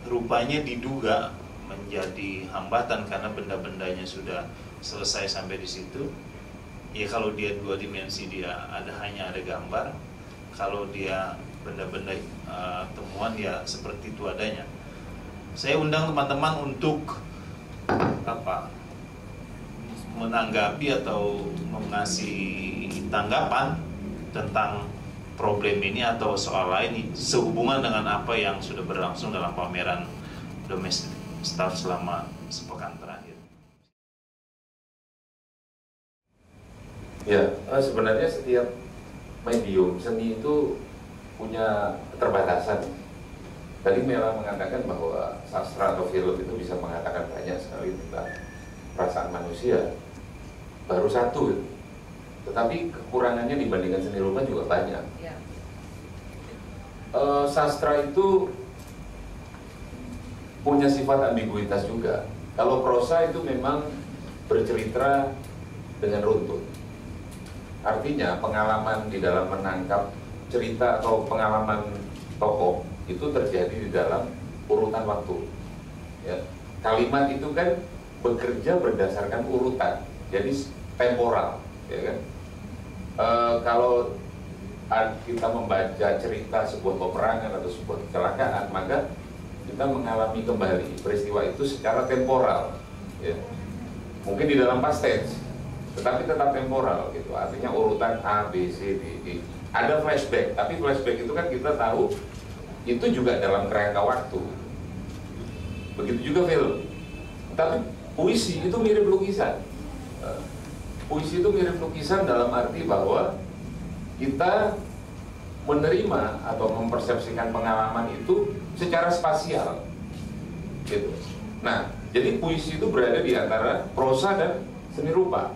rupanya diduga menjadi hambatan karena benda-bendanya sudah selesai sampai di situ. Ya kalau dia 2 dimensi dia hanya ada gambar, kalau dia benda-benda temuan ya seperti itu adanya. Saya undang teman-teman untuk menanggapi atau mengasih tanggapan tentang problem ini atau soal lain sehubungan dengan apa yang sudah berlangsung dalam pameran Domestic Stuff selama sepekan terakhir. Ya, sebenarnya setiap medium seni itu punya keterbatasan. Tadi Mela mengatakan bahwa sastra atau film itu bisa mengatakan banyak sekali tentang perasaan manusia. Baru satu, tetapi kekurangannya dibandingkan seni rupa juga banyak. Ya. Sastra itu punya sifat ambiguitas juga. Kalau prosa itu memang bercerita dengan runtut. Artinya pengalaman di dalam menangkap cerita atau pengalaman tokoh itu terjadi di dalam urutan waktu. Ya. Kalimat itu kan bekerja berdasarkan urutan, jadi temporal, ya kan? Kalau kita membaca cerita sebuah peperangan atau sebuah kecelakaan, maka kita mengalami kembali peristiwa itu secara temporal, ya. Mungkin di dalam past tense, tetapi tetap temporal gitu. Artinya urutan A, B, C, D, E. Ada flashback, tapi flashback itu kan kita tahu itu juga dalam kerangka waktu. Begitu juga film. Tapi puisi itu mirip lukisan. Puisi itu mirip lukisan dalam arti bahwa kita menerima atau mempersepsikan pengalaman itu secara spasial, gitu. Nah, jadi puisi itu berada di antara prosa dan seni rupa.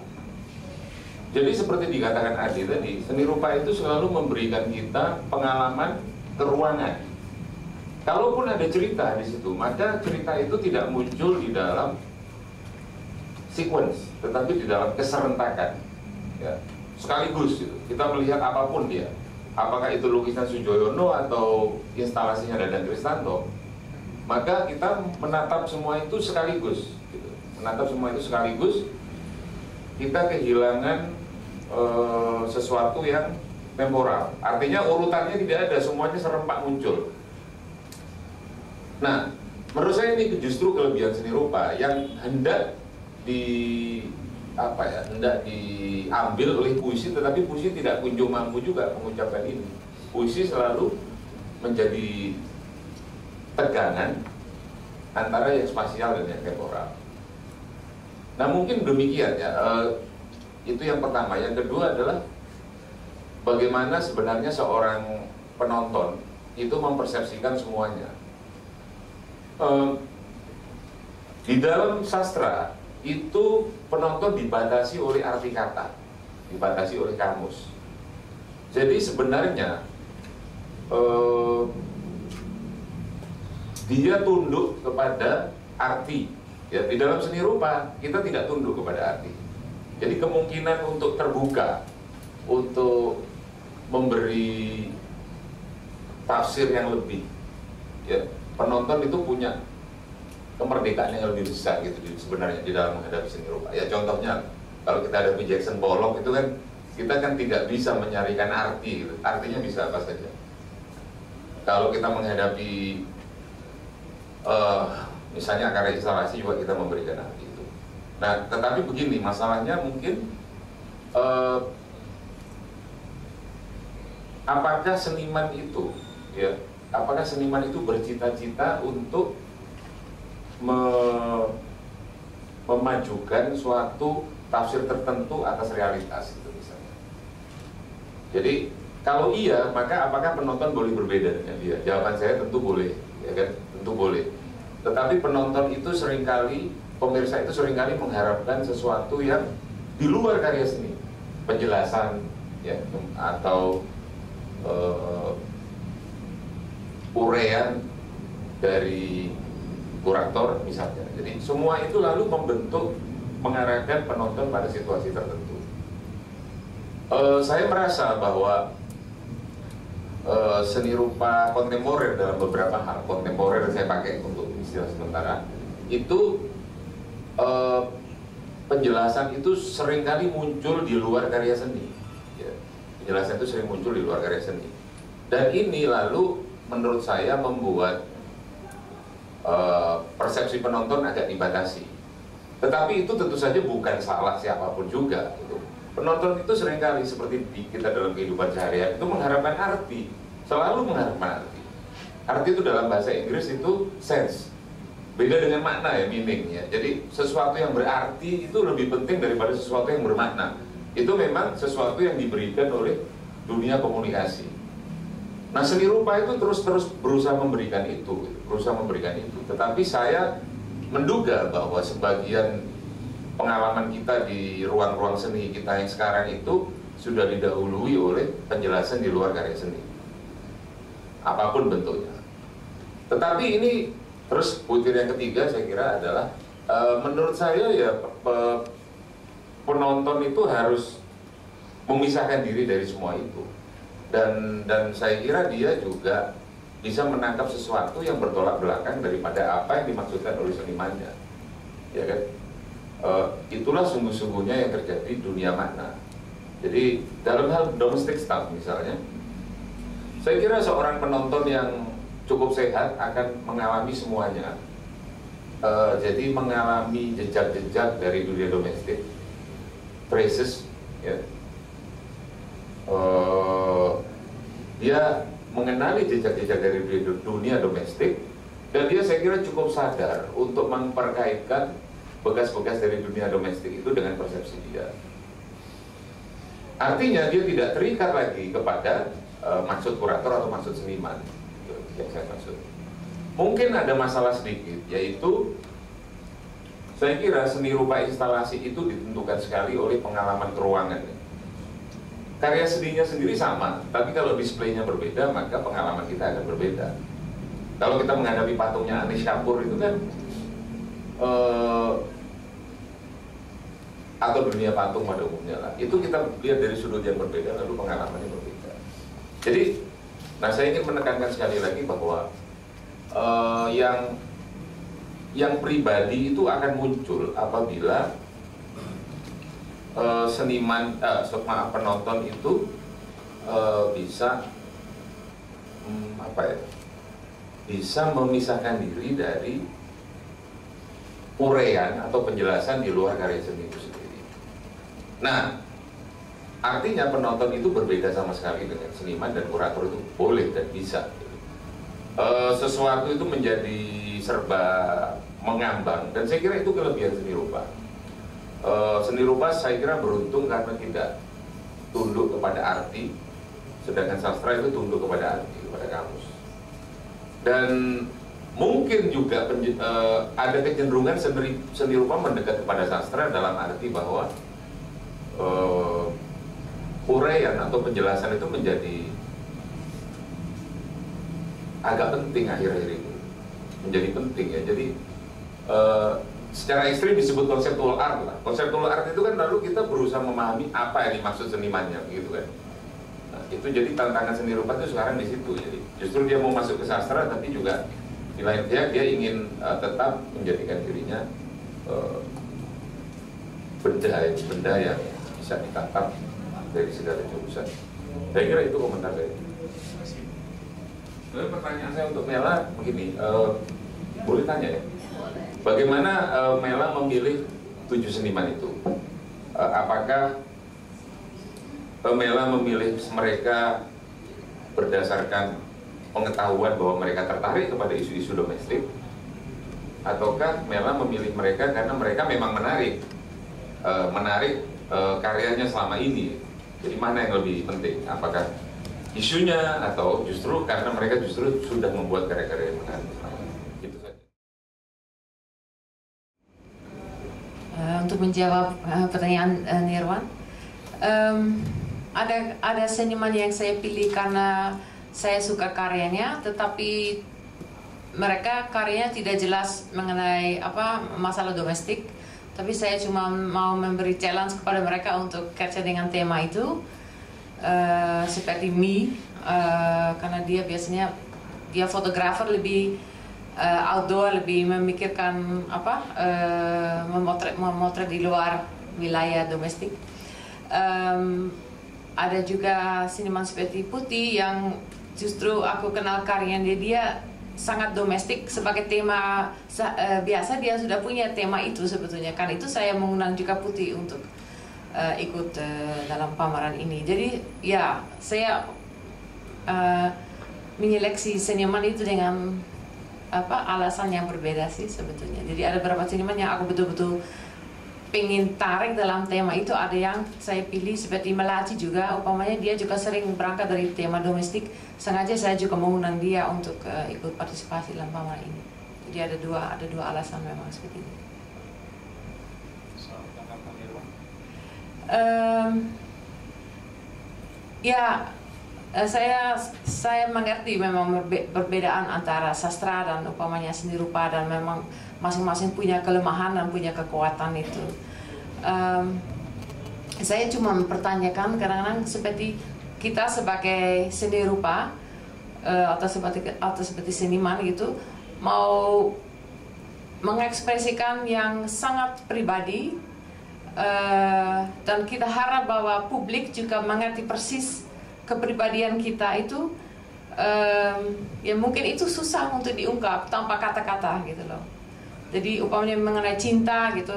Jadi seperti dikatakan Adi tadi, seni rupa itu selalu memberikan kita pengalaman keruangan. Kalaupun ada cerita di situ, maka cerita itu tidak muncul di dalam sequence, tetapi di dalam keserentakan, ya. Sekaligus gitu. Kita melihat apapun dia, apakah itu lukisan Sujoyono atau instalasinya Dadang Kristanto, maka kita menatap semua itu sekaligus, gitu. Menatap semua itu sekaligus, kita kehilangan sesuatu yang temporal. Artinya urutannya tidak ada, semuanya serempak muncul. Nah, menurut saya ini justru kelebihan seni rupa yang hendak hendak diambil oleh puisi, tetapi puisi tidak kunjung mampu juga mengucapkan ini. Puisi selalu menjadi tegangan antara yang spasial dan yang temporal. Nah, mungkin demikian ya. Itu yang pertama. Yang kedua adalah bagaimana sebenarnya seorang penonton itu mempersepsikan semuanya. Di dalam sastra itu penonton dibatasi oleh arti kata, dibatasi oleh kamus. Jadi sebenarnya dia tunduk kepada arti. Ya, di dalam seni rupa kita tidak tunduk kepada arti. Jadi kemungkinan untuk terbuka, untuk memberi tafsir yang lebih. Ya, penonton itu punya kemerdekaan yang lebih besar gitu sebenarnya di dalam menghadapi seni rupa. Ya contohnya kalau kita hadapi Jackson Pollock itu kan kita kan tidak bisa menyarikan arti gitu. Artinya bisa apa saja. Kalau kita menghadapi misalnya karya instalasi juga kita memberikan arti itu. Nah tetapi begini masalahnya mungkin apakah seniman itu ya apakah seniman itu bercita-cita untuk memajukan suatu tafsir tertentu atas realitas itu misalnya. Jadi kalau iya, maka apakah penonton boleh berbeda dengan dia? Jawaban saya tentu boleh, ya kan? Tentu boleh. Tetapi penonton itu seringkali, pemirsa itu seringkali mengharapkan sesuatu yang di luar karya seni, penjelasan, ya, atau uraian dari kurator misalnya. Jadi semua itu lalu membentuk, mengarahkan penonton pada situasi tertentu. Saya merasa bahwa seni rupa kontemporer dalam beberapa hal, kontemporer saya pakai untuk istilah sementara, itu penjelasan itu seringkali muncul di luar karya seni. Ya, penjelasan itu sering muncul di luar karya seni. Dan ini lalu menurut saya membuat persepsi penonton agak dibatasi. Tetapi itu tentu saja bukan salah siapapun juga gitu. Penonton itu seringkali seperti kita dalam kehidupan sehari-hari itu mengharapkan arti, selalu mengharapkan arti. Arti itu dalam bahasa Inggris itu sense, beda dengan makna ya, meaning ya. Jadi sesuatu yang berarti itu lebih penting daripada sesuatu yang bermakna. Itu memang sesuatu yang diberikan oleh dunia komunikasi. Nah seni rupa itu terus berusaha memberikan itu, Tetapi saya menduga bahwa sebagian pengalaman kita di ruang-ruang seni kita yang sekarang itu sudah didahului oleh penjelasan di luar karya seni, apapun bentuknya. Tetapi ini terus butir yang ketiga saya kira adalah menurut saya ya penonton itu harus memisahkan diri dari semua itu. Dan saya kira dia juga bisa menangkap sesuatu yang bertolak belakang daripada apa yang dimaksudkan oleh senimannya, ya kan? Itulah sungguh-sungguhnya yang terjadi di dunia makna. Jadi dalam hal domestic stuff misalnya, saya kira seorang penonton yang cukup sehat akan mengalami semuanya. Jadi mengalami jejak-jejak dari dunia domestik, traces, ya. Dia mengenali jejak-jejak dari dunia domestik, dan dia saya kira cukup sadar untuk memperkaitkan bekas-bekas dari dunia domestik itu dengan persepsi dia. Artinya dia tidak terikat lagi kepada maksud kurator atau maksud seniman, yang saya maksud. Mungkin ada masalah sedikit, yaitu saya kira seni rupa instalasi itu ditentukan sekali oleh pengalaman keruangan. Karya seninya sendiri sama, tapi kalau displaynya berbeda, maka pengalaman kita akan berbeda. Kalau kita menghadapi patungnya Anish Kapoor itu kan, atau dunia patung pada umumnya lah, itu kita lihat dari sudut yang berbeda, lalu pengalamannya berbeda. Jadi, nah saya ingin menekankan sekali lagi bahwa yang pribadi itu akan muncul apabila penonton itu bisa bisa memisahkan diri dari uraian atau penjelasan di luar karya seni itu sendiri. Nah, artinya penonton itu berbeda sama sekali dengan seniman dan kurator itu boleh dan bisa. Sesuatu itu menjadi serba mengambang, dan saya kira itu kelebihan seni rupa. Seni rupa saya kira beruntung karena tidak tunduk kepada arti, sedangkan sastra itu tunduk kepada arti, kepada kamus. Dan mungkin juga ada kecenderungan seni rupa mendekat kepada sastra dalam arti bahwa uraian atau penjelasan itu menjadi agak penting akhir-akhir ini, menjadi penting ya. Jadi secara ekstrim disebut conceptual art lah. Conceptual art itu kan lalu kita berusaha memahami apa yang dimaksud senimannya, gitu kan. Nah, itu jadi tantangan seni rupa itu sekarang di situ. Jadi justru dia mau masuk ke sastra, tapi juga di lain pihak dia ingin tetap menjadikan dirinya benda yang bisa ditangkap dari segala jurusan. Saya kira itu komentar saya. Lalu pertanyaan saya untuk Mela begini, boleh tanya ya? Bagaimana Mela memilih 7 seniman itu? Apakah Mela memilih mereka berdasarkan pengetahuan bahwa mereka tertarik kepada isu-isu domestik, ataukah Mela memilih mereka karena mereka memang menarik karyanya selama ini? Jadi mana yang lebih penting? Apakah isunya atau justru karena mereka justru sudah membuat karya-karya yang menarik? Itu saja. Untuk menjawab pertanyaan Nirwan, ada seniman yang saya pilih karena saya suka karyanya, tetapi mereka karyanya tidak jelas mengenai masalah domestik. Tapi saya cuma mau memberi challenge kepada mereka untuk kerja dengan tema itu, seperti Mi, karena dia biasanya fotografer lebih outdoor, lebih memikirkan memotret di luar wilayah domestik. Ada juga seniman seperti Putih yang justru aku kenal karyanya dia sangat domestik sebagai tema. Biasa dia sudah punya tema itu sebetulnya, kan itu saya mengundang juga Putih untuk ikut dalam pameran ini. Jadi ya saya menyeleksi seniman itu dengan alasan yang berbeda sih sebetulnya. Jadi ada beberapa seniman yang aku betul-betul pengen tarik dalam tema itu. Ada yang saya pilih seperti Melati juga, umpamanya dia juga sering berangkat dari tema domestik. Sengaja saya juga mengundang dia untuk ikut partisipasi dalam pameran ini. Jadi ada dua alasan memang seperti ini. Saya mengerti memang perbedaan antara sastra dan umpamanya seni rupa, dan memang masing-masing punya kelemahan dan punya kekuatan itu. Saya cuma mempertanyakan kadang-kadang seperti kita sebagai seni rupa atau seperti seniman gitu mau mengekspresikan yang sangat pribadi, dan kita harap bahwa publik juga mengerti persis kepribadian kita itu. Ya mungkin itu susah untuk diungkap tanpa kata-kata gitu loh. Jadi umpamanya mengenai cinta gitu,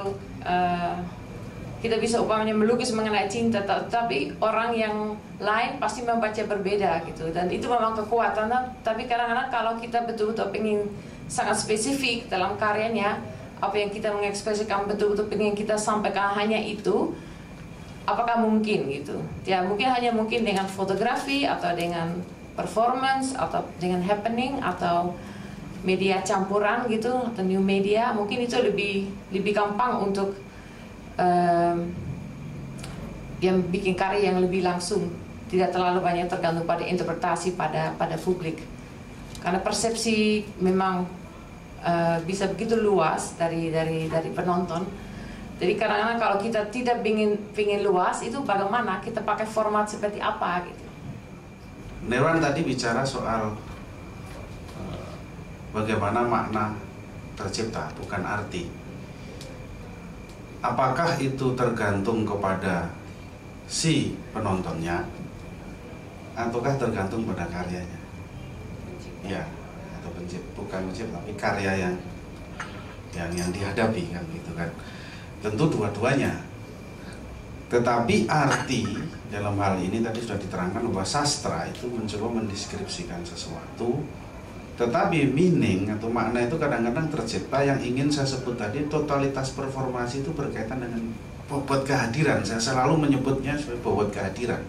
kita bisa umpamanya melukis mengenai cinta, tapi orang yang lain pasti membaca berbeda gitu. Dan itu memang kekuatan. Tapi kadang-kadang kalau kita betul-betul ingin sangat spesifik dalam karyanya, apa yang kita mengekspresikan betul-betul ingin kita sampaikan hanya itu, apakah mungkin gitu? Ya mungkin hanya mungkin dengan fotografi atau dengan performance atau dengan happening atau media campuran gitu, atau new media. Mungkin itu lebih gampang untuk yang bikin karya yang lebih langsung, tidak terlalu banyak tergantung pada interpretasi pada publik. Karena persepsi memang bisa begitu luas dari penonton. Jadi kadang-kadang kalau kita tidak ingin luas, itu bagaimana kita pakai format seperti apa gitu. Nirwan tadi bicara soal bagaimana makna tercipta, bukan arti. Apakah itu tergantung kepada si penontonnya, ataukah tergantung pada karyanya? Ya, atau bukan pencipta, tapi karya yang dihadapi kan gitu kan. Tentu dua-duanya. Tetapi arti dalam hal ini tadi sudah diterangkan bahwa sastra itu mencoba mendeskripsikan sesuatu, tetapi meaning atau makna itu kadang-kadang tercipta yang ingin saya sebut tadi, totalitas performasi itu berkaitan dengan bobot kehadiran. Saya selalu menyebutnya sebagai bobot kehadiran.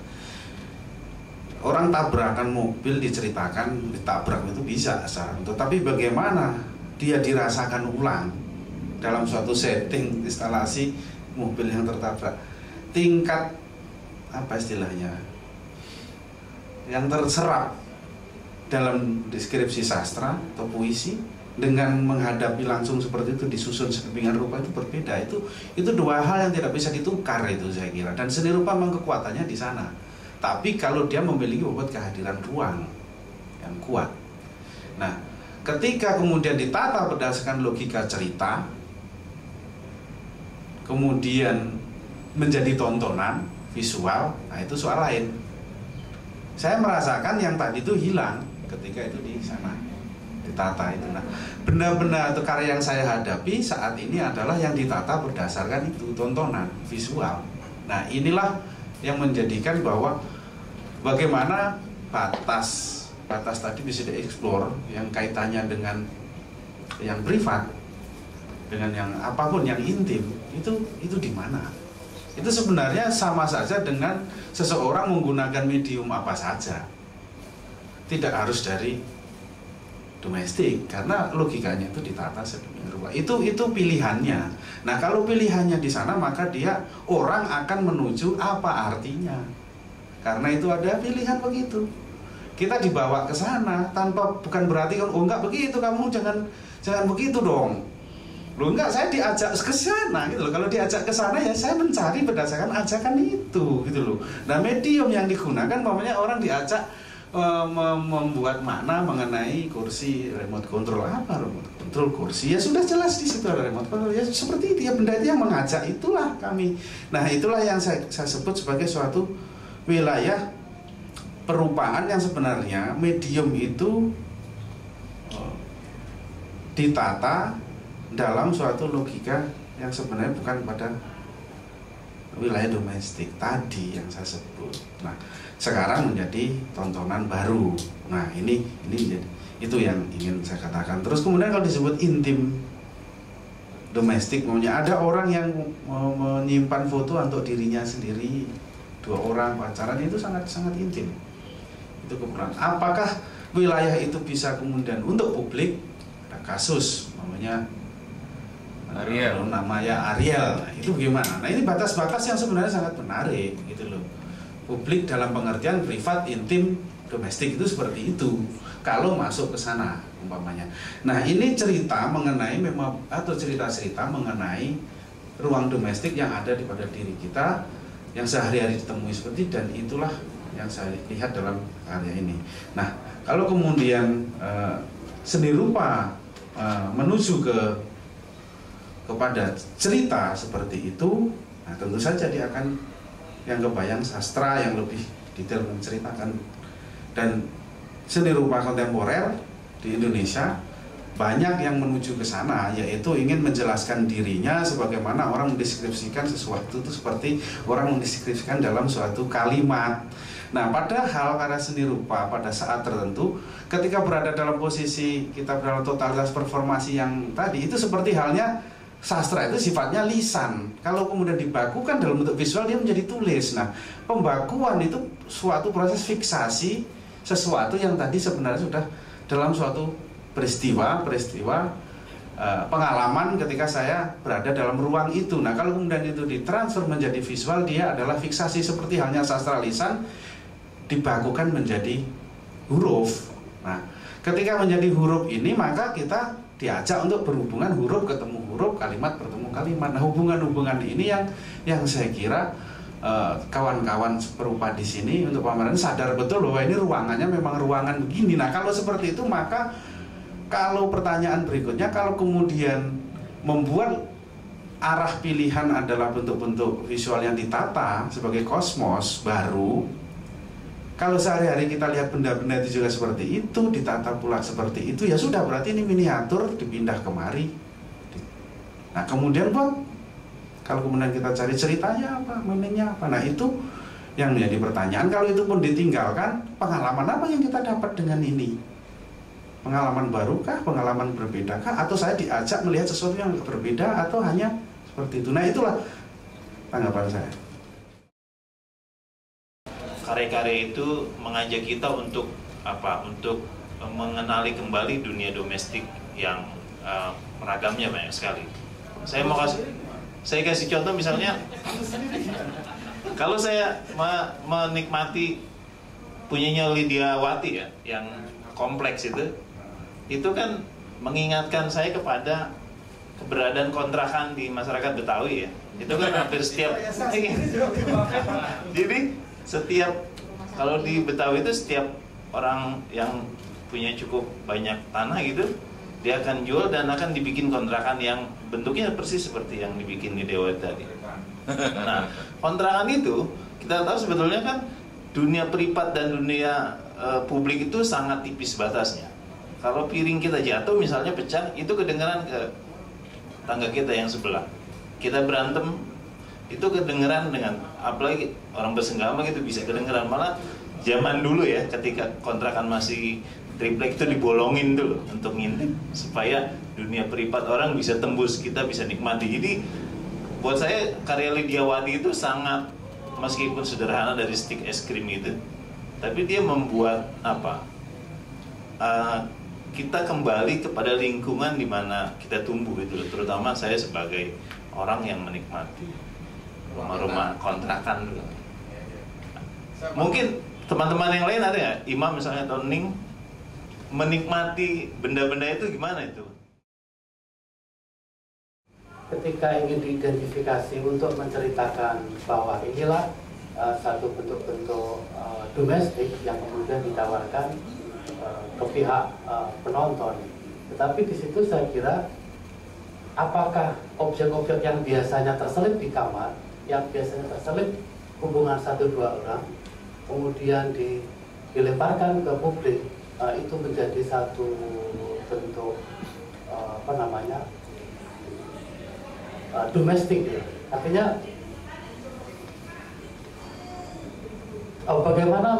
Orang tabrakan mobil diceritakan, ditabrak itu bisa secara, tetapi bagaimana dia dirasakan ulang dalam suatu setting instalasi mobil yang tertabrak, tingkat apa istilahnya yang terserap dalam deskripsi sastra atau puisi dengan menghadapi langsung seperti itu disusun sedemikian rupa itu berbeda. Itu dua hal yang tidak bisa ditukar itu saya kira, dan seni rupa memang kekuatannya di sana. tapi kalau dia memiliki bobot kehadiran ruang yang kuat. Nah, ketika kemudian ditata berdasarkan logika cerita, kemudian menjadi tontonan visual, nah itu soal lain. Saya merasakan yang tadi itu hilang ketika itu di sana ditata itu. Nah, benda-benda atau karya yang saya hadapi saat ini adalah yang ditata berdasarkan itu tontonan visual. Nah, inilah yang menjadikan bahwa bagaimana batas tadi bisa dieksplor yang kaitannya dengan yang privat, dengan yang apapun yang intim, itu di mana? Itu sebenarnya sama saja dengan seseorang menggunakan medium apa saja. Tidak harus dari domestik, karena logikanya itu ditata sedemikian rupa. Itu pilihannya. Nah, kalau pilihannya di sana, maka orang akan menuju apa artinya. Karena itu ada pilihan begitu. Kita dibawa ke sana bukan berarti enggak begitu, kamu jangan begitu dong. Loh, enggak, saya diajak ke sana gitu loh. Kalau diajak ke sana ya saya mencari berdasarkan ajakan itu gitu loh. Nah, medium yang digunakan umpamanya orang diajak membuat makna mengenai kursi remote control. Apa remote control kursi? Ya sudah jelas di situ ada remote control. Ya seperti itu ya, benda itu yang mengajak, itulah kami. Nah, itulah yang saya sebut sebagai suatu wilayah perupaan yang sebenarnya medium itu ditata dalam suatu logika yang sebenarnya bukan pada wilayah domestik tadi yang saya sebut. Nah, sekarang menjadi tontonan baru. Nah, ini itu yang ingin saya katakan. Terus kemudian kalau disebut intim domestik, maunya ada orang yang menyimpan foto untuk dirinya sendiri, 2 orang pacaran, itu sangat intim. Itu kekurangan. Apakah wilayah itu bisa kemudian untuk publik? Ada kasus namanya Ariel. Namanya Ariel. Nah, itu gimana? Nah, ini batas-batas yang sebenarnya sangat menarik gitu loh. Publik dalam pengertian privat, intim, domestik itu seperti itu. Kalau masuk ke sana umpamanya. Nah, ini cerita mengenai cerita-cerita mengenai ruang domestik yang ada di pada diri kita yang sehari-hari ditemui seperti, dan itulah yang saya lihat dalam karya ini. Nah, kalau kemudian seni rupa menuju kepada cerita seperti itu, nah tentu saja dia akan yang kebayang sastra yang lebih detail menceritakan. Dan seni rupa kontemporer di Indonesia banyak yang menuju ke sana, yaitu ingin menjelaskan dirinya sebagaimana orang mendeskripsikan sesuatu itu seperti orang mendeskripsikan dalam suatu kalimat. Nah, padahal karena seni rupa pada saat tertentu ketika berada dalam posisi kita dalam totalitas performasi yang tadi, itu seperti halnya sastra itu sifatnya lisan. Kalau kemudian dibakukan dalam bentuk visual, dia menjadi tulis. Nah, pembakuan itu suatu proses fiksasi sesuatu yang tadi sebenarnya sudah dalam suatu peristiwa pengalaman ketika saya berada dalam ruang itu. Nah, kalau kemudian itu ditransfer menjadi visual, dia adalah fiksasi seperti halnya sastra lisan dibakukan menjadi huruf. Nah, ketika menjadi huruf ini, maka kita diajak untuk berhubungan huruf ketemu huruf, kalimat bertemu kalimat. Nah, hubungan-hubungan ini yang saya kira kawan-kawan perupa di sini untuk pameran sadar betul bahwa ini ruangannya memang ruangan begini. Nah, kalau seperti itu, maka kalau pertanyaan berikutnya, kalau kemudian membuat arah pilihan adalah bentuk-bentuk visual yang ditata sebagai kosmos baru, kalau sehari-hari kita lihat benda-benda itu juga seperti itu, ditata pula seperti itu, ya sudah, berarti ini miniatur dipindah kemari. Nah, kemudian kalau kemudian kita cari ceritanya apa, meaningnya apa, nah itu yang menjadi pertanyaan. Kalau itu pun ditinggalkan, pengalaman apa yang kita dapat dengan ini? Pengalaman barukah, pengalaman berbedakah, atau saya diajak melihat sesuatu yang berbeda, atau hanya seperti itu? Nah, itulah tanggapan saya. Karya-karya itu mengajak kita untuk apa? Untuk mengenali kembali dunia domestik yang ragamnya banyak sekali. Saya kasih contoh misalnya, kalau saya menikmati punyanya Lydia Wati ya, yang kompleks itu kan mengingatkan saya kepada keberadaan kontrakan di masyarakat Betawi ya. Itu kan hampir setiap jadi setiap Kalau di Betawi itu setiap orang yang punya cukup banyak tanah gitu, dia akan jual dan akan dibikin kontrakan yang bentuknya persis seperti yang dibikin di Dewa tadi. Nah, kontrakan itu kita tahu sebetulnya kan dunia privat dan dunia publik itu sangat tipis batasnya. Kalau piring kita jatuh misalnya pecah, itu kedengeran ke tangga kita yang sebelah. Kita berantem, itu kedengeran dengan, apalagi orang bersenggama gitu bisa kedengeran. Malah zaman dulu ya, ketika kontrakan masih triplek itu dibolongin dulu untuk ngintip supaya dunia privat orang bisa tembus, kita bisa nikmati. Jadi buat saya karya Lydia Wati itu sangat, meskipun sederhana dari stik es krim itu, tapi dia membuat apa? Kita kembali kepada lingkungan di mana kita tumbuh itu, terutama saya sebagai orang yang menikmati rumah-rumah kontrakan dulu. Mungkin teman-teman yang lain ada nggak? Imam misalnya atau Ning menikmati benda-benda itu gimana itu? Ketika ingin diidentifikasi untuk menceritakan bahwa inilah satu bentuk-bentuk domestik yang kemudian ditawarkan ke pihak penonton. Tetapi di situ saya kira apakah objek-objek yang biasanya terselip di kamar, yang biasanya terselip hubungan 1-2 orang, kemudian dilemparkan ke publik, itu menjadi satu bentuk domestik ya. Artinya bagaimana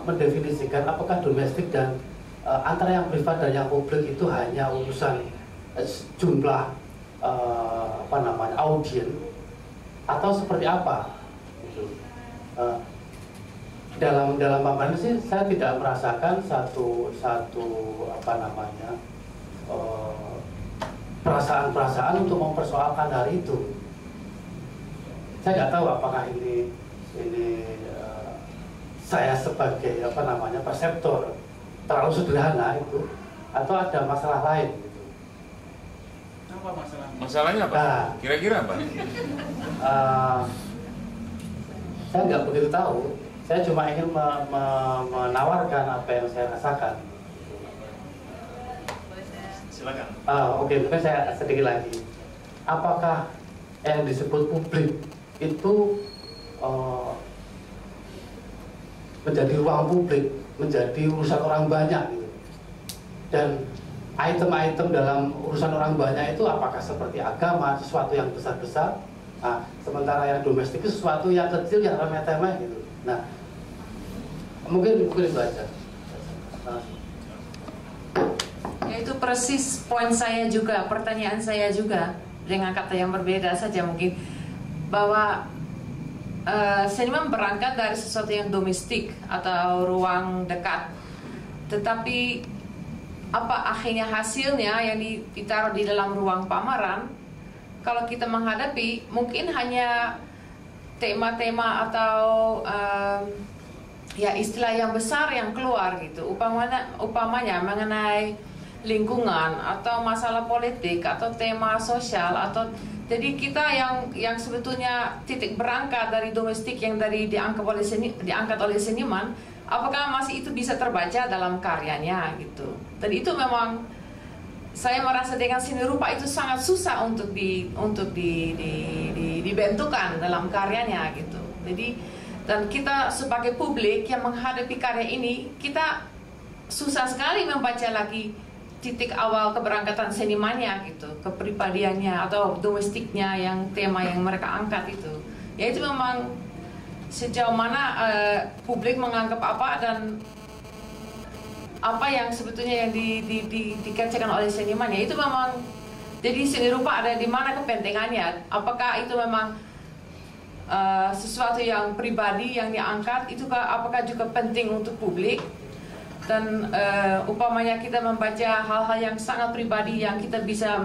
mendefinisikan apakah domestik dan antara yang privat dan yang publik itu hanya urusan jumlah audien atau seperti apa? Gitu. Dalam paparan sih saya tidak merasakan satu perasaan-perasaan untuk mempersoalkan hari itu. Saya nggak tahu apakah ini saya sebagai perseptor terlalu sederhana itu atau ada masalah lain gitu. Apa masalahnya? Masalahnya apa? Nah, Kira-kira apa? Saya nggak begitu tahu. Saya cuma ingin menawarkan apa yang saya rasakan. Silakan. Oke, mungkin saya sedikit lagi. Apakah yang disebut publik itu menjadi ruang publik, menjadi urusan orang banyak gitu. Dan item-item dalam urusan orang banyak itu apakah seperti agama, sesuatu yang besar-besar, sementara yang domestik itu sesuatu yang kecil, yang remeh-temeh gitu. Nah, mungkin itu aja. Ya, itu persis poin saya juga, pertanyaan saya juga dengan kata yang berbeda saja mungkin, bahwa seniman berangkat dari sesuatu yang domestik atau ruang dekat, tetapi apa akhirnya hasilnya yang ditaruh di dalam ruang pameran, kalau kita menghadapi mungkin hanya tema-tema atau ya istilah yang besar yang keluar gitu, upamanya mengenai lingkungan atau masalah politik atau tema sosial, atau jadi kita yang sebetulnya titik berangkat dari domestik yang diangkat oleh seniman, apakah masih itu bisa terbaca dalam karyanya gitu. Dan itu memang saya merasa dengan seni rupa itu sangat susah untuk dibentukkan dalam karyanya gitu. Jadi dan kita sebagai publik yang menghadapi karya ini, kita susah sekali membaca lagi titik awal keberangkatan senimannya gitu, kepribadiannya atau domestiknya yang tema yang mereka angkat itu. Ya itu memang sejauh mana publik menganggap apa dan apa yang sebetulnya yang dikerjakan oleh seniman, ya itu memang jadi seni rupa ada di mana kepentingannya. Apakah itu memang sesuatu yang pribadi yang diangkat, itu apakah juga penting untuk publik? Dan upamanya kita membaca hal-hal yang sangat pribadi yang kita bisa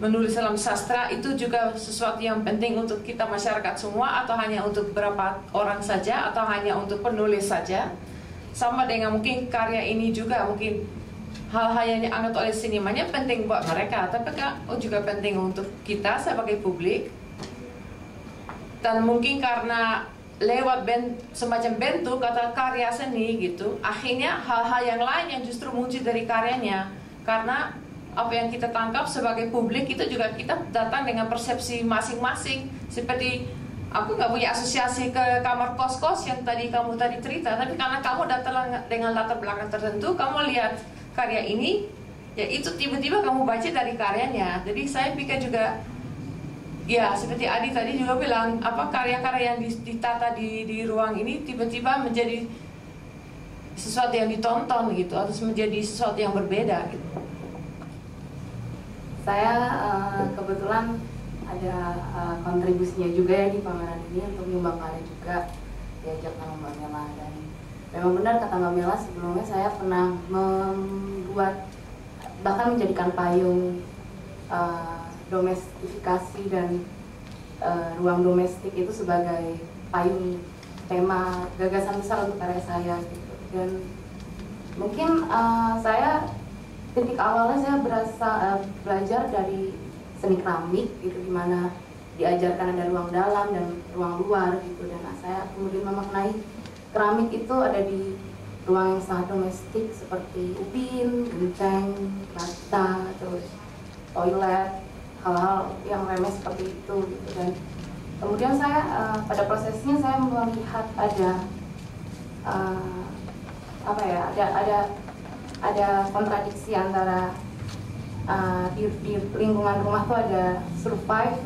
menulis dalam sastra, itu juga sesuatu yang penting untuk kita masyarakat semua, atau hanya untuk beberapa orang saja, atau hanya untuk penulis saja. Sama dengan mungkin karya ini juga, mungkin hal-hal yang diangkat oleh senimannya penting buat mereka, tapi juga penting untuk kita sebagai publik. Dan mungkin karena lewat semacam bentuk atau karya seni gitu, akhirnya hal-hal yang lain yang justru muncul dari karyanya. Karena apa yang kita tangkap sebagai publik itu juga kita datang dengan persepsi masing-masing. Seperti aku nggak punya asosiasi ke kamar kos-kos yang kamu tadi cerita, tapi karena kamu datang dengan latar belakang tertentu, kamu lihat karya ini, ya itu tiba-tiba kamu baca dari karyanya. Jadi saya pikir juga, ya seperti Adi tadi juga bilang, apa karya-karya yang ditata di ruang ini tiba-tiba menjadi sesuatu yang ditonton gitu, atau menjadi sesuatu yang berbeda gitu. Saya kebetulan ada kontribusinya juga ya di pameran ini untuk menyumbang karya juga, diajak sama Mbak Mela. Dan memang benar kata Mbak Mela, sebelumnya saya pernah membuat, bahkan menjadikan payung domestifikasi dan ruang domestik itu sebagai payung tema gagasan besar untuk karya saya gitu. Dan mungkin saya titik awalnya saya belajar dari seni keramik gitu, dimana diajarkan ada ruang dalam dan ruang luar gitu. Dan saya kemudian memaknai keramik itu ada di ruang yang sangat domestik seperti ubin, genteng, bata, terus toilet, hal-hal yang remeh seperti itu gitu. Dan kemudian saya pada prosesnya saya melihat ada ada kontradiksi antara di lingkungan rumah tuh ada survive,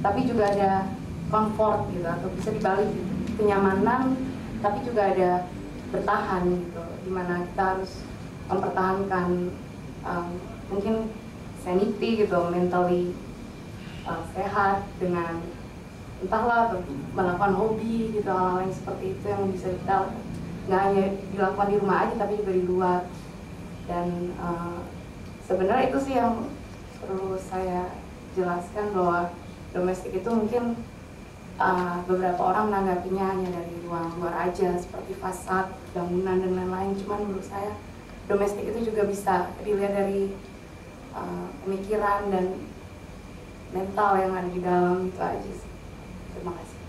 tapi juga ada comfort gitu, atau bisa dibalik gitu, kenyamanan, tapi juga ada bertahan gitu, dimana kita harus mempertahankan mungkin sanity gitu, mentally sehat dengan entahlah atau melakukan hobi gitu, hal-hal yang seperti itu yang bisa kita nggak hanya dilakukan di rumah aja tapi juga di luar. Dan sebenarnya itu sih yang perlu saya jelaskan, bahwa domestik itu mungkin beberapa orang menanggapinya hanya dari ruang luar aja seperti fasad, bangunan dan lain-lain. Cuman menurut saya domestik itu juga bisa dilihat dari pemikiran dan mental yang ada di dalam, itu aja sih. Terima kasih.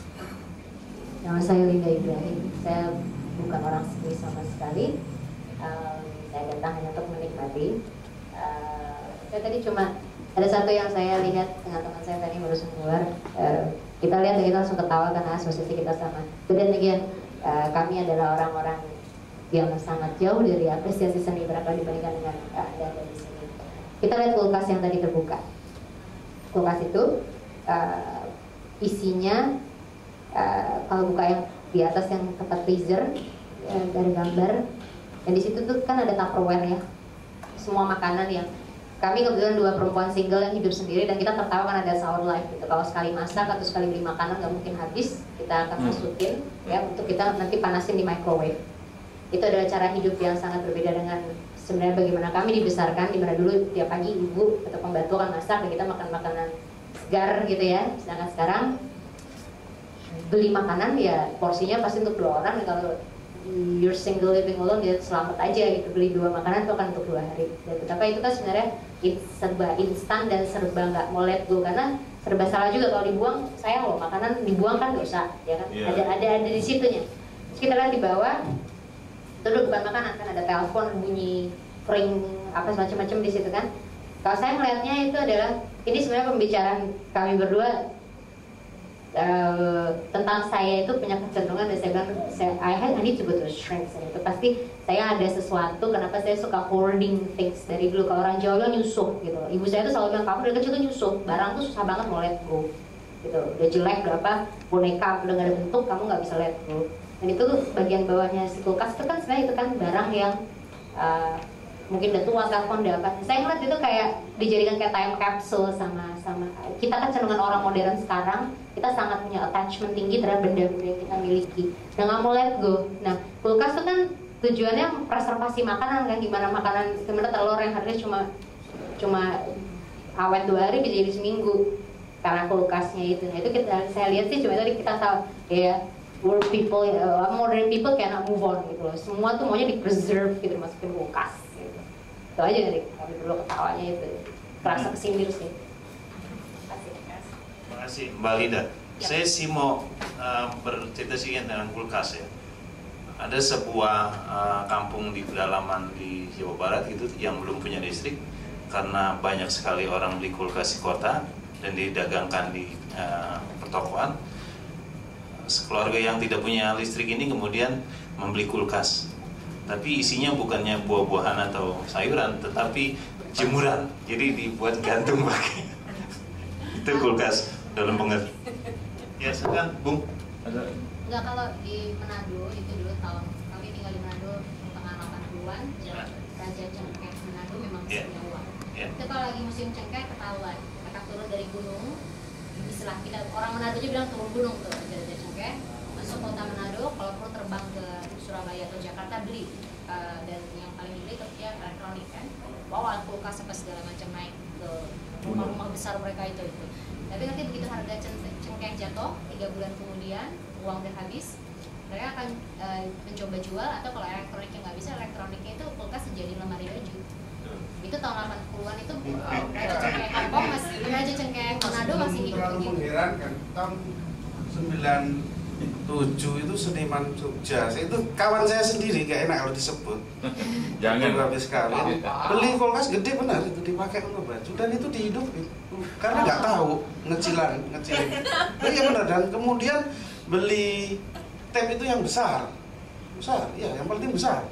Nama saya Linda Ibrahim, saya bukan orang seni sama sekali. Saya datang hanya untuk menikmati. Saya tadi cuma ada satu yang saya lihat dengan teman saya tadi barusan keluar. Kita lihat dan kita langsung ketawa karena asosiasi kita sama. Dan again, kami adalah orang-orang yang sangat jauh dari apresiasi seni barangkali dibandingkan dengan Anda di sini. Kita lihat kulkas yang tadi terbuka. Kulkas itu isinya kalau buka yang di atas yang tempat freezer, dari gambar. Dan di situ tuh kan ada Tupperware ya, semua makanan yang kami kebetulan dua perempuan single yang hidup sendiri, dan kita tertawa kan ada sour life gitu. Kalau sekali masak atau sekali beli makanan nggak mungkin habis, kita akan masukin ya untuk kita nanti panasin di microwave. Itu adalah cara hidup yang sangat berbeda dengan sebenarnya bagaimana kami dibesarkan, dimana dulu tiap pagi ibu atau pembantu akan masak dan kita makan makanan segar gitu ya. Sedangkan sekarang beli makanan ya porsinya pasti untuk 2 orang, dan kalau you're single living alone ya selamat aja gitu, beli 2 makanan itu akan untuk 2 hari. Dan betapa itu kan sebenarnya serba instan dan serba nggak mau let go, karena serba salah juga kalau dibuang. Sayang loh, makanan dibuang kan dosa ya kan. Ada di situnya. Terus kita lihat di bawah itu bukan makanan kan, ada telepon bunyi, ring apa semacam-macam di situ kan. Kalau saya melihatnya itu adalah ini sebenarnya pembicaraan kami berdua tentang saya itu punya kecenderungan, dan saya bilang I need to go to a shrink. Itu pasti saya ada sesuatu, kenapa saya suka hoarding things dari dulu. Kalau orang Jawa bilang nyusup gitu, ibu saya tuh selalu bilang kamu dari kecil tuh nyusup, barang tuh susah banget mau let go gitu, udah jelek udah apa, boneka udah gak ada bentuk kamu nggak bisa let go. Dan itu bagian bawahnya si kulkas itu kan sebenarnya itu kan barang yang mungkin udah tua, telepon udah apa. Saya ngeliat itu kayak dijadikan kayak time capsule sama kita kan cenderungan orang modern sekarang, kita sangat punya attachment tinggi terhadap benda-benda yang kita miliki dan nggak mau let go. Nah kulkas itu kan tujuannya preservasi makanan kan, gimana makanan sebenarnya telur yang harganya cuma awet 2 hari bisa jadi seminggu karena kulkasnya itu. Nah itu saya lihat sih cuma tadi kita tahu ya, world people, modern people cannot move on gitu loh. Semua tuh maunya di preserve gitu, masukin kulkas gitu. Itu aja dari kami dulu ketawanya itu. Kerasa kesindir sih. Terima kasih Mbak Lida. Saya sih mau bercerita sedikit tentang kulkas ya. Ada sebuah kampung di pedalaman di Jawa Barat itu yang belum punya listrik karena banyak sekali orang beli kulkas di kota dan didagangkan di pertokoan. Keluarga yang tidak punya listrik ini kemudian membeli kulkas, tapi isinya bukannya buah-buahan atau sayuran, tetapi jemuran. Jadi dibuat gantung pakai itu kulkas dalam pengertian. Ya, silakan, Bung. Ada? Enggak, kalau di Manado itu dulu tahun kami tinggal di Manado tengah 80-an, Raja Cengkeh Manado memang punya uang. Itu kalau lagi musim cengkeh ketahuan, mereka turun dari gunung, istilah kita orang Manado aja bilang turun gunung tuh, Raja Cengkeh masuk kota Manado, kalau perlu terbang ke Surabaya atau Jakarta beli, dan yang paling dibeli ya elektronik kan, bawa kulkas apa segala macam naik ke rumah-rumah besar mereka itu. Tapi nanti begitu harga cengkeh jatuh 3 bulan kemudian uang udah habis, mereka akan mencoba jual, atau kalau elektroniknya nggak bisa, elektroniknya itu kulkas jadi lemari baju. Itu tahun 80-an itu Raja Cengkeh Hongkong masih, Raja Cengkeh Manado masih hidup begitu. Mengherankan tahun 97 itu seniman Jogja, itu kawan saya sendiri, gak enak kalau disebut. Jangan habis kawin beli kulkas gede benar itu dipakai untuk baju dan itu dihidupin karena nggak tahu ngecilin. Iya benar, dan kemudian beli tab itu yang besar, ya yang penting besar.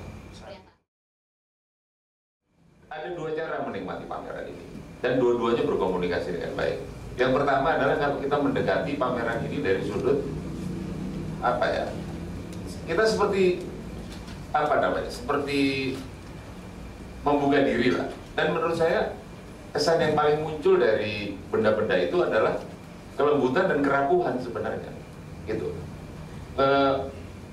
Ada 2 cara menikmati pameran ini dan dua-duanya berkomunikasi dengan baik. Yang pertama adalah kalau kita mendekati pameran ini dari sudut apa ya? Kita seperti apa namanya? Seperti membuka diri lah. Dan menurut saya kesan yang paling muncul dari benda-benda itu adalah kelembutan dan kerapuhan sebenarnya, gitu.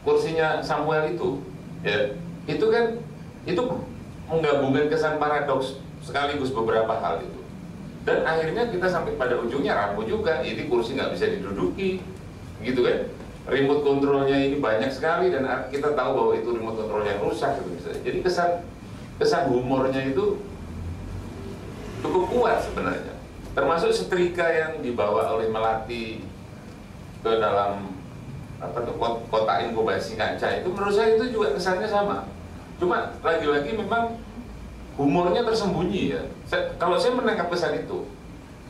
Kursinya Samuel itu, ya, itu kan itu menggabungkan kesan paradoks sekaligus beberapa hal itu. Dan akhirnya kita sampai pada ujungnya rapuh juga. Ini kursi nggak bisa diduduki, gitu kan? Remote controlnya ini banyak sekali dan kita tahu bahwa itu remote control yang rusak gitu misalnya. Jadi kesan humornya itu cukup kuat sebenarnya. Termasuk setrika yang dibawa oleh Melati ke dalam kotak inkubasi kaca itu, menurut saya itu juga kesannya sama. Cuma lagi-lagi memang humornya tersembunyi ya. Kalau saya menangkap kesan itu,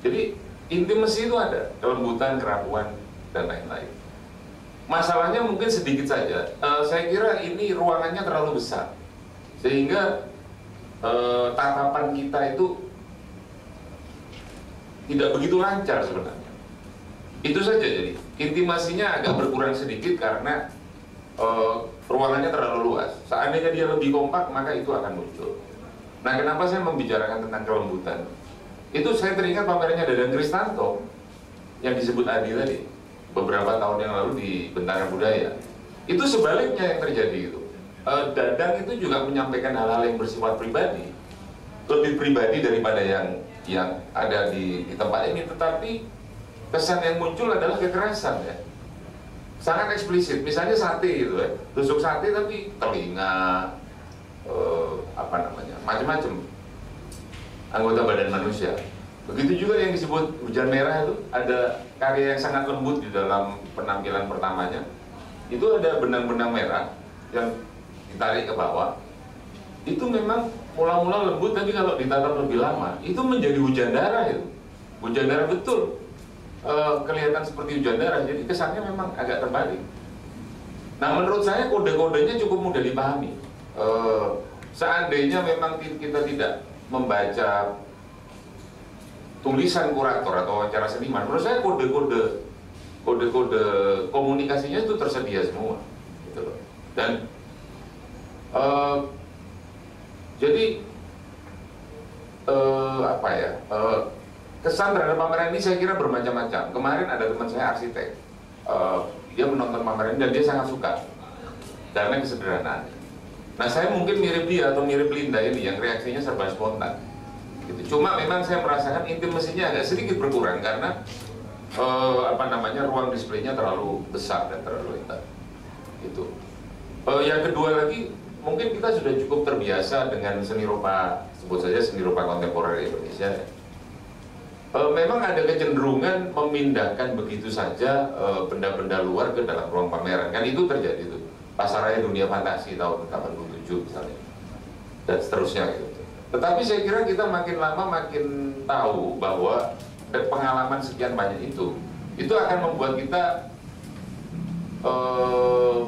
jadi intimacy itu ada, kelembutan, kerapuan dan lain-lain. Masalahnya mungkin sedikit saja. Saya kira ini ruangannya terlalu besar sehingga tatapan kita itu tidak begitu lancar sebenarnya. Itu saja, jadi intimasinya agak berkurang sedikit karena ruangannya terlalu luas. Seandainya dia lebih kompak maka itu akan muncul. Nah, kenapa saya membicarakan tentang kelembutan? Itu saya teringat pamerannya Dadang Kristanto yang disebut Adi tadi beberapa tahun yang lalu di Bentara Budaya. Itu sebaliknya yang terjadi itu. Dadang itu juga menyampaikan hal-hal yang bersifat pribadi, lebih pribadi daripada yang ada di tempat ini, tetapi kesan yang muncul adalah kekerasan ya, sangat eksplisit. Misalnya sate gitu ya, tusuk sate tapi telinga, macam-macam anggota badan manusia. Begitu juga yang disebut Hujan Merah itu, ada karya yang sangat lembut di dalam penampilan pertamanya. Itu ada benang-benang merah yang ditarik ke bawah. Itu memang mula-mula lembut, tapi kalau ditatap lebih lama, itu menjadi hujan darah itu. Hujan darah betul. Kelihatan seperti hujan darah, jadi kesannya memang agak terbalik. Nah, menurut saya kode-kodenya cukup mudah dipahami. Seandainya memang kita tidak membaca tulisan kurator atau wawancara seniman, menurut saya kode-kode komunikasinya itu tersedia semua, gitu loh. Dan jadi kesan terhadap pameran ini saya kira bermacam-macam. Kemarin ada teman saya arsitek, dia menonton pameran dan dia sangat suka karena kesederhanaan. Nah, saya mungkin mirip dia atau mirip Linda ini yang reaksinya serba spontan. Gitu. Cuma memang saya merasakan intimasinya agak sedikit berkurang karena ruang displaynya terlalu besar dan terlalu lebar. Itu. Yang kedua lagi, mungkin kita sudah cukup terbiasa dengan seni rupa, sebut saja seni rupa kontemporer Indonesia. memang ada kecenderungan memindahkan begitu saja benda-benda luar ke dalam ruang pameran. Kan itu terjadi tuh. Pasaraya Dunia Fantasi tahun 87 misalnya. Dan seterusnya gitu. Tetapi saya kira kita makin lama makin tahu bahwa pengalaman sekian banyak itu akan membuat kita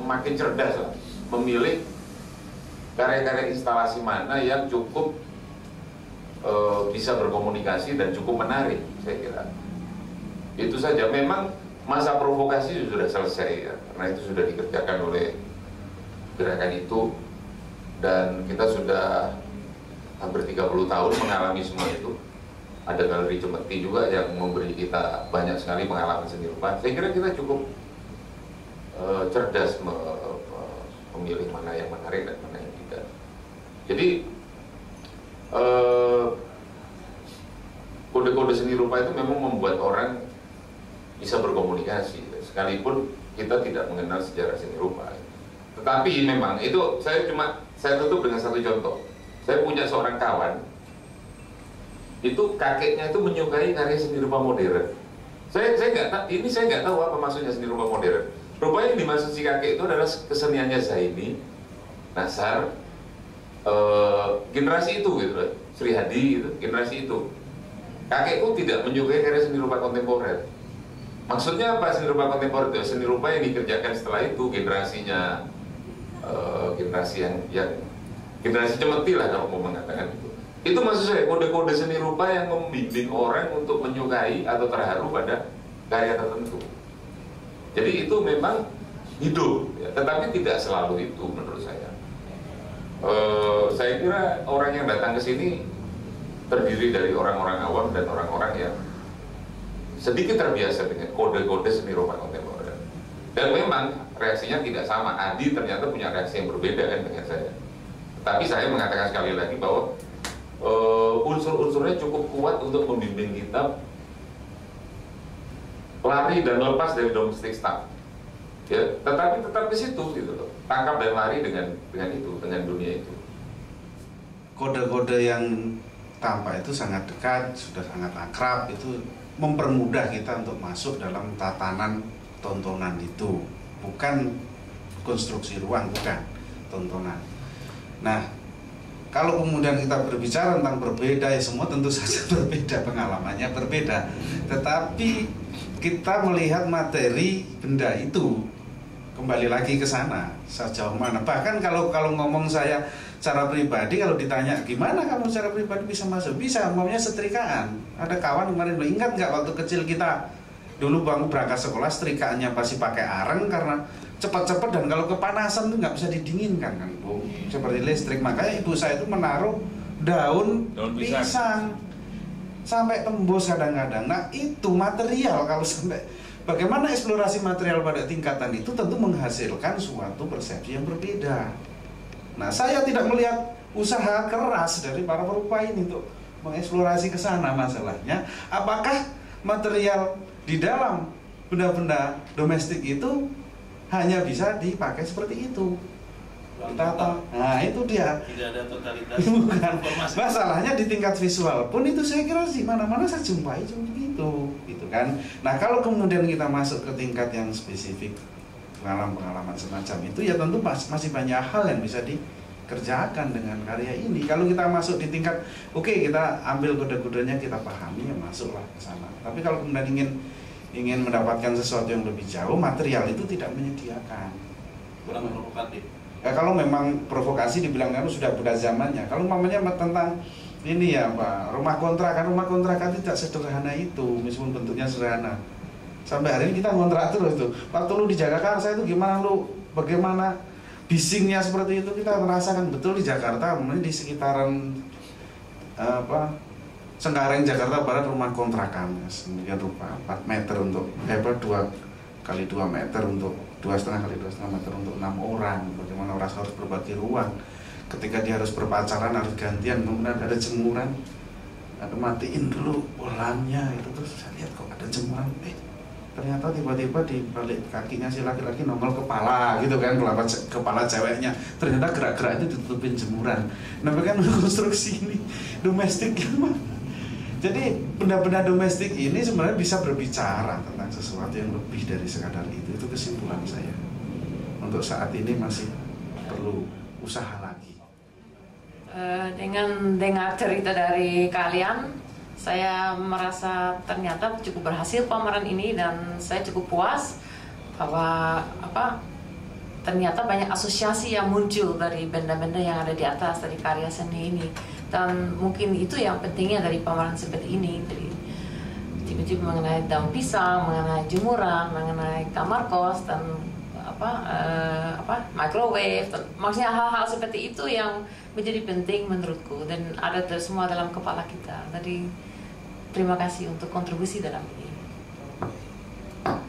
makin cerdas lah, memilih karya-karya instalasi mana yang cukup bisa berkomunikasi dan cukup menarik, saya kira. Itu saja. Memang masa provokasi sudah selesai ya, karena itu sudah dikerjakan oleh gerakan itu, dan kita sudah hampir 30 tahun mengalami semua itu. Ada Galeri Cemeti juga yang memberi kita banyak sekali pengalaman seni rupa. Saya kira kita cukup cerdas memilih mana yang menarik dan mana yang tidak. Jadi kode-kode seni rupa itu memang membuat orang bisa berkomunikasi, sekalipun kita tidak mengenal sejarah seni rupa. Tetapi memang itu saya tutup dengan satu contoh. Saya punya seorang kawan, itu kakeknya itu menyukai karya seni rupa modern. Saya nggak tahu apa maksudnya seni rupa modern. Rupanya yang dimaksud si kakek itu adalah keseniannya Zaini, Nasar, generasi itu gitu, Sri Hadi gitu, generasi itu. Kakekku tidak menyukai karya seni rupa kontemporer. Maksudnya apa seni rupa kontemporer itu? Seni rupa yang dikerjakan setelah itu, generasinya generasi yang generasi Cemeti lah kalau mau mengatakan itu. Itu maksud saya, kode-kode seni rupa yang membimbing orang untuk menyukai atau terharu pada karya tertentu. Jadi itu memang hidup, ya, tetapi tidak selalu itu menurut saya. Saya kira orang yang datang ke sini terdiri dari orang-orang awam dan orang-orang yang sedikit terbiasa dengan kode-kode seni rupa kontemporer. Dan memang reaksinya tidak sama. Adi ternyata punya reaksi yang berbeda kan dengan saya. Tapi saya mengatakan sekali lagi bahwa unsur-unsurnya cukup kuat untuk membimbing kita lari dan lepas dari domestic stuff, ya, tetapi tetap di situ gitu loh, tangkap dan lari dengan itu, dengan dunia itu. Kode-kode yang tampak itu sangat dekat, sudah sangat akrab, itu mempermudah kita untuk masuk dalam tatanan tontonan itu, bukan konstruksi ruang, bukan tontonan. Nah, kalau kemudian kita berbicara tentang berbeda, ya semua tentu saja berbeda, pengalamannya berbeda, tetapi kita melihat materi benda itu kembali lagi ke sana sejauh mana. Bahkan kalau ngomong saya secara pribadi, kalau ditanya gimana kamu secara pribadi bisa masuk, bisa, umpamanya setrikaan. Ada kawan kemarin, ingat nggak waktu kecil kita dulu berangkat sekolah setrikaannya pasti pakai areng karena cepat-cepat dan kalau kepanasan itu nggak bisa didinginkan kan, Bu, seperti listrik. Makanya ibu saya itu menaruh daun pisang sampai tembus kadang-kadang. Nah itu material, kalau sampai bagaimana eksplorasi material pada tingkatan itu tentu menghasilkan suatu persepsi yang berbeda. Nah saya tidak melihat usaha keras dari para perupa ini untuk mengeksplorasi ke sana. Masalahnya apakah material di dalam benda-benda domestik itu hanya bisa dipakai seperti itu? Nah itu dia. Tidak ada totalitas. Bukan. Masalahnya di tingkat visual pun itu saya kira di mana-mana saya jumpai begitu, gitu kan. Nah kalau kemudian kita masuk ke tingkat yang spesifik, pengalaman semacam itu, ya tentu masih banyak hal yang bisa dikerjakan dengan karya ini. Kalau kita masuk di tingkat, oke, kita ambil kode-kodenya, kita pahami, ya masuklah ke sana. Tapi kalau kemudian ingin mendapatkan sesuatu yang lebih jauh, material itu tidak menyediakan. Kurang provokatif. Ya, kalau memang provokasi dibilang kan sudah beda zamannya. Kalau umpamanya tentang ini ya Pak, rumah kontrakan tidak sederhana itu, meskipun bentuknya sederhana. Sampai hari ini kita ngontrak terus itu. Waktu lu di Jakarta itu gimana, lu bagaimana bisingnya seperti itu kita merasakan betul di Jakarta, kemudian di sekitaran Cengkareng Jakarta Barat, rumah kontrakan sedemikian rupa 4 meter untuk 2 kali 2 meter untuk 2,5 kali 2,5 meter untuk 6 orang. Bagaimana orang harus berbagi ruang, ketika dia harus berpacaran harus gantian, kemudian ada jemuran, ada matiin dulu bolamnya itu, terus saya lihat kok ada jemuran, ternyata tiba-tiba di balik kakinya si laki-laki nongol kepala gitu kan, kepala ceweknya, ternyata gerak-gerak itu ditutupin jemuran. Nah bagaimana konstruksi ini domestik gimana? Jadi benda-benda domestik ini sebenarnya bisa berbicara tentang sesuatu yang lebih dari sekadar itu. Itu kesimpulan saya. Untuk saat ini masih perlu usaha lagi. Dengan dengar cerita dari kalian, saya merasa ternyata cukup berhasil pameran ini dan saya cukup puas bahwa ternyata banyak asosiasi yang muncul dari benda-benda yang ada di atas dari karya seni ini. Dan mungkin itu yang pentingnya dari pameran seperti ini. Jadi tiba-tiba mengenai daun pisang, mengenai jemuran, mengenai kamar kos dan microwave, maksudnya hal-hal seperti itu yang menjadi penting menurutku dan ada semua dalam kepala kita. Jadi terima kasih untuk kontribusi dalam ini.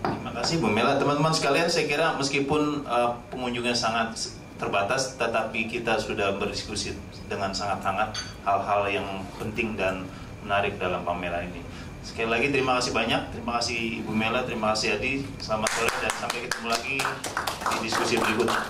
Terima kasih Bu Mela. Teman-teman sekalian, saya kira meskipun pengunjungnya sangat terbatas, tetapi kita sudah berdiskusi dengan sangat hangat hal-hal yang penting dan menarik dalam pameran ini. Sekali lagi terima kasih banyak, terima kasih Ibu Mela, terima kasih Adi, selamat sore dan sampai ketemu lagi di diskusi berikutnya.